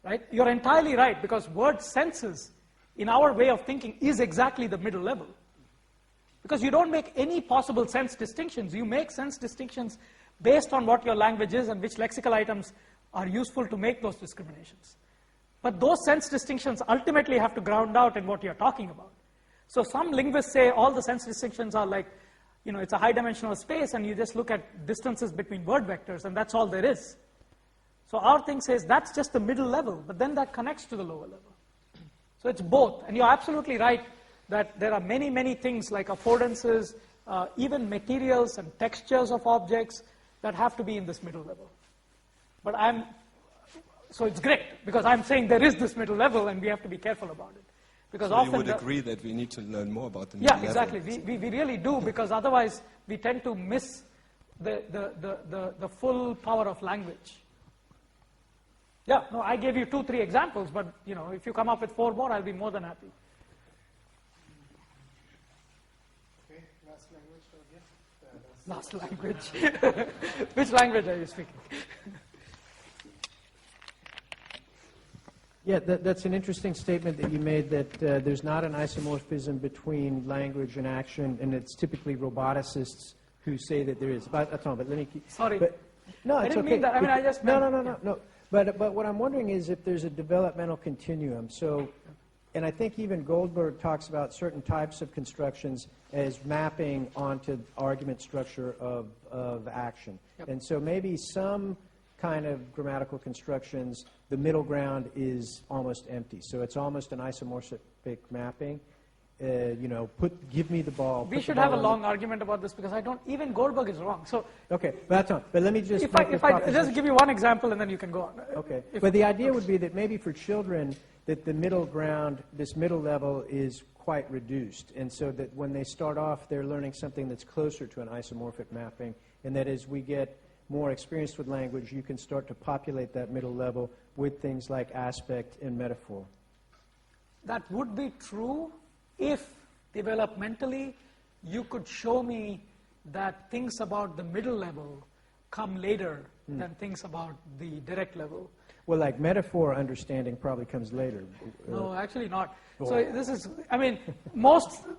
right? You're entirely right, because word senses, in our way of thinking, is exactly the middle level. Because you don't make any possible sense distinctions. You make sense distinctions based on what your language is and which lexical items are useful to make those discriminations. But those sense distinctions ultimately have to ground out in what you're talking about. So some linguists say all the sense distinctions are like, you know, it's a high-dimensional space, and you just look at distances between word vectors, and that's all there is. So our thing says that's just the middle level, but then that connects to the lower level. So it's both, and you're absolutely right that there are many, many things like affordances, even materials and textures of objects that have to be in this middle level. But so it's great, because I'm saying there is this middle level, and we have to be careful about it. Because so often you would agree that we need to learn more about the middle level. Yeah, exactly. We really do, because otherwise we tend to miss the full power of language. Yeah, no, I gave you 2-3 examples, but you know, if you come up with 4 more, I'll be more than happy. Okay, last language. Last language. Which language are you speaking? Yeah, that's an interesting statement that you made, that there's not an isomorphism between language and action, and it's typically roboticists who say that there is. But let me keep... Sorry. No, I it's didn't okay. mean that. I mean, I just meant... No. But what I'm wondering is if there's a developmental continuum. So, and I think even Goldberg talks about certain types of constructions as mapping onto argument structure of action. Yep. And so maybe some kind of grammatical constructions, the middle ground is almost empty. So it's almost an isomorphic mapping. Give me the ball. We should have a long argument about this, because even Goldberg is wrong. So okay, but that's not. But let me just. If I just give you one example, and then you can go on. Okay, but the idea would be that maybe for children, that the middle ground, this middle level is quite reduced. And so that when they start off, they're learning something that's closer to an isomorphic mapping, and that as we get more experienced with language, you can start to populate that middle level with things like aspect and metaphor. That would be true if developmentally you could show me that things about the middle level come later than things about the direct level. Well, like metaphor understanding probably comes later. No, actually not. So this is, I mean,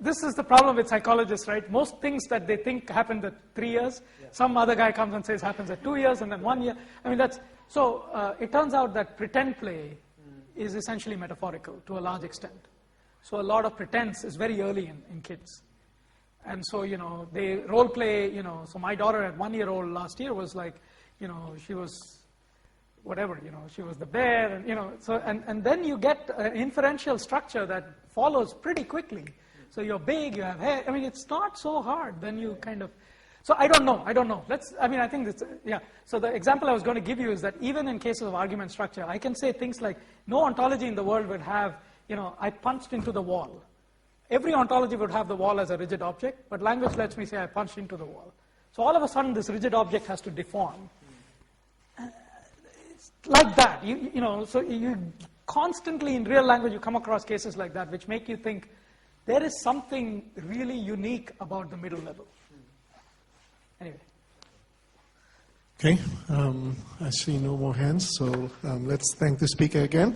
this is the problem with psychologists, right? Most things that they think happened at 3 years, some other guy comes and says happens at 2 years and then 1 year. I mean, so it turns out that pretend play is essentially metaphorical to a large extent. So a lot of pretense is very early in kids. And so, they role play, so my daughter at 1 year old last year was like, she was whatever, she was the bear, and, so, and then you get an inferential structure that follows pretty quickly. So you're big, you have hair, I mean, it's not so hard, then you kind of, so I don't know, I think this, so the example I was going to give you is that even in cases of argument structure, I can say things like, no ontology in the world would have, I punched into the wall. Every ontology would have the wall as a rigid object, but language lets me say I punched into the wall. So all of a sudden, this rigid object has to deform. It's like that. So you constantly in real language, you come across cases like that, which make you think there is something really unique about the middle level. Anyway. Okay, I see no more hands, so let's thank the speaker again.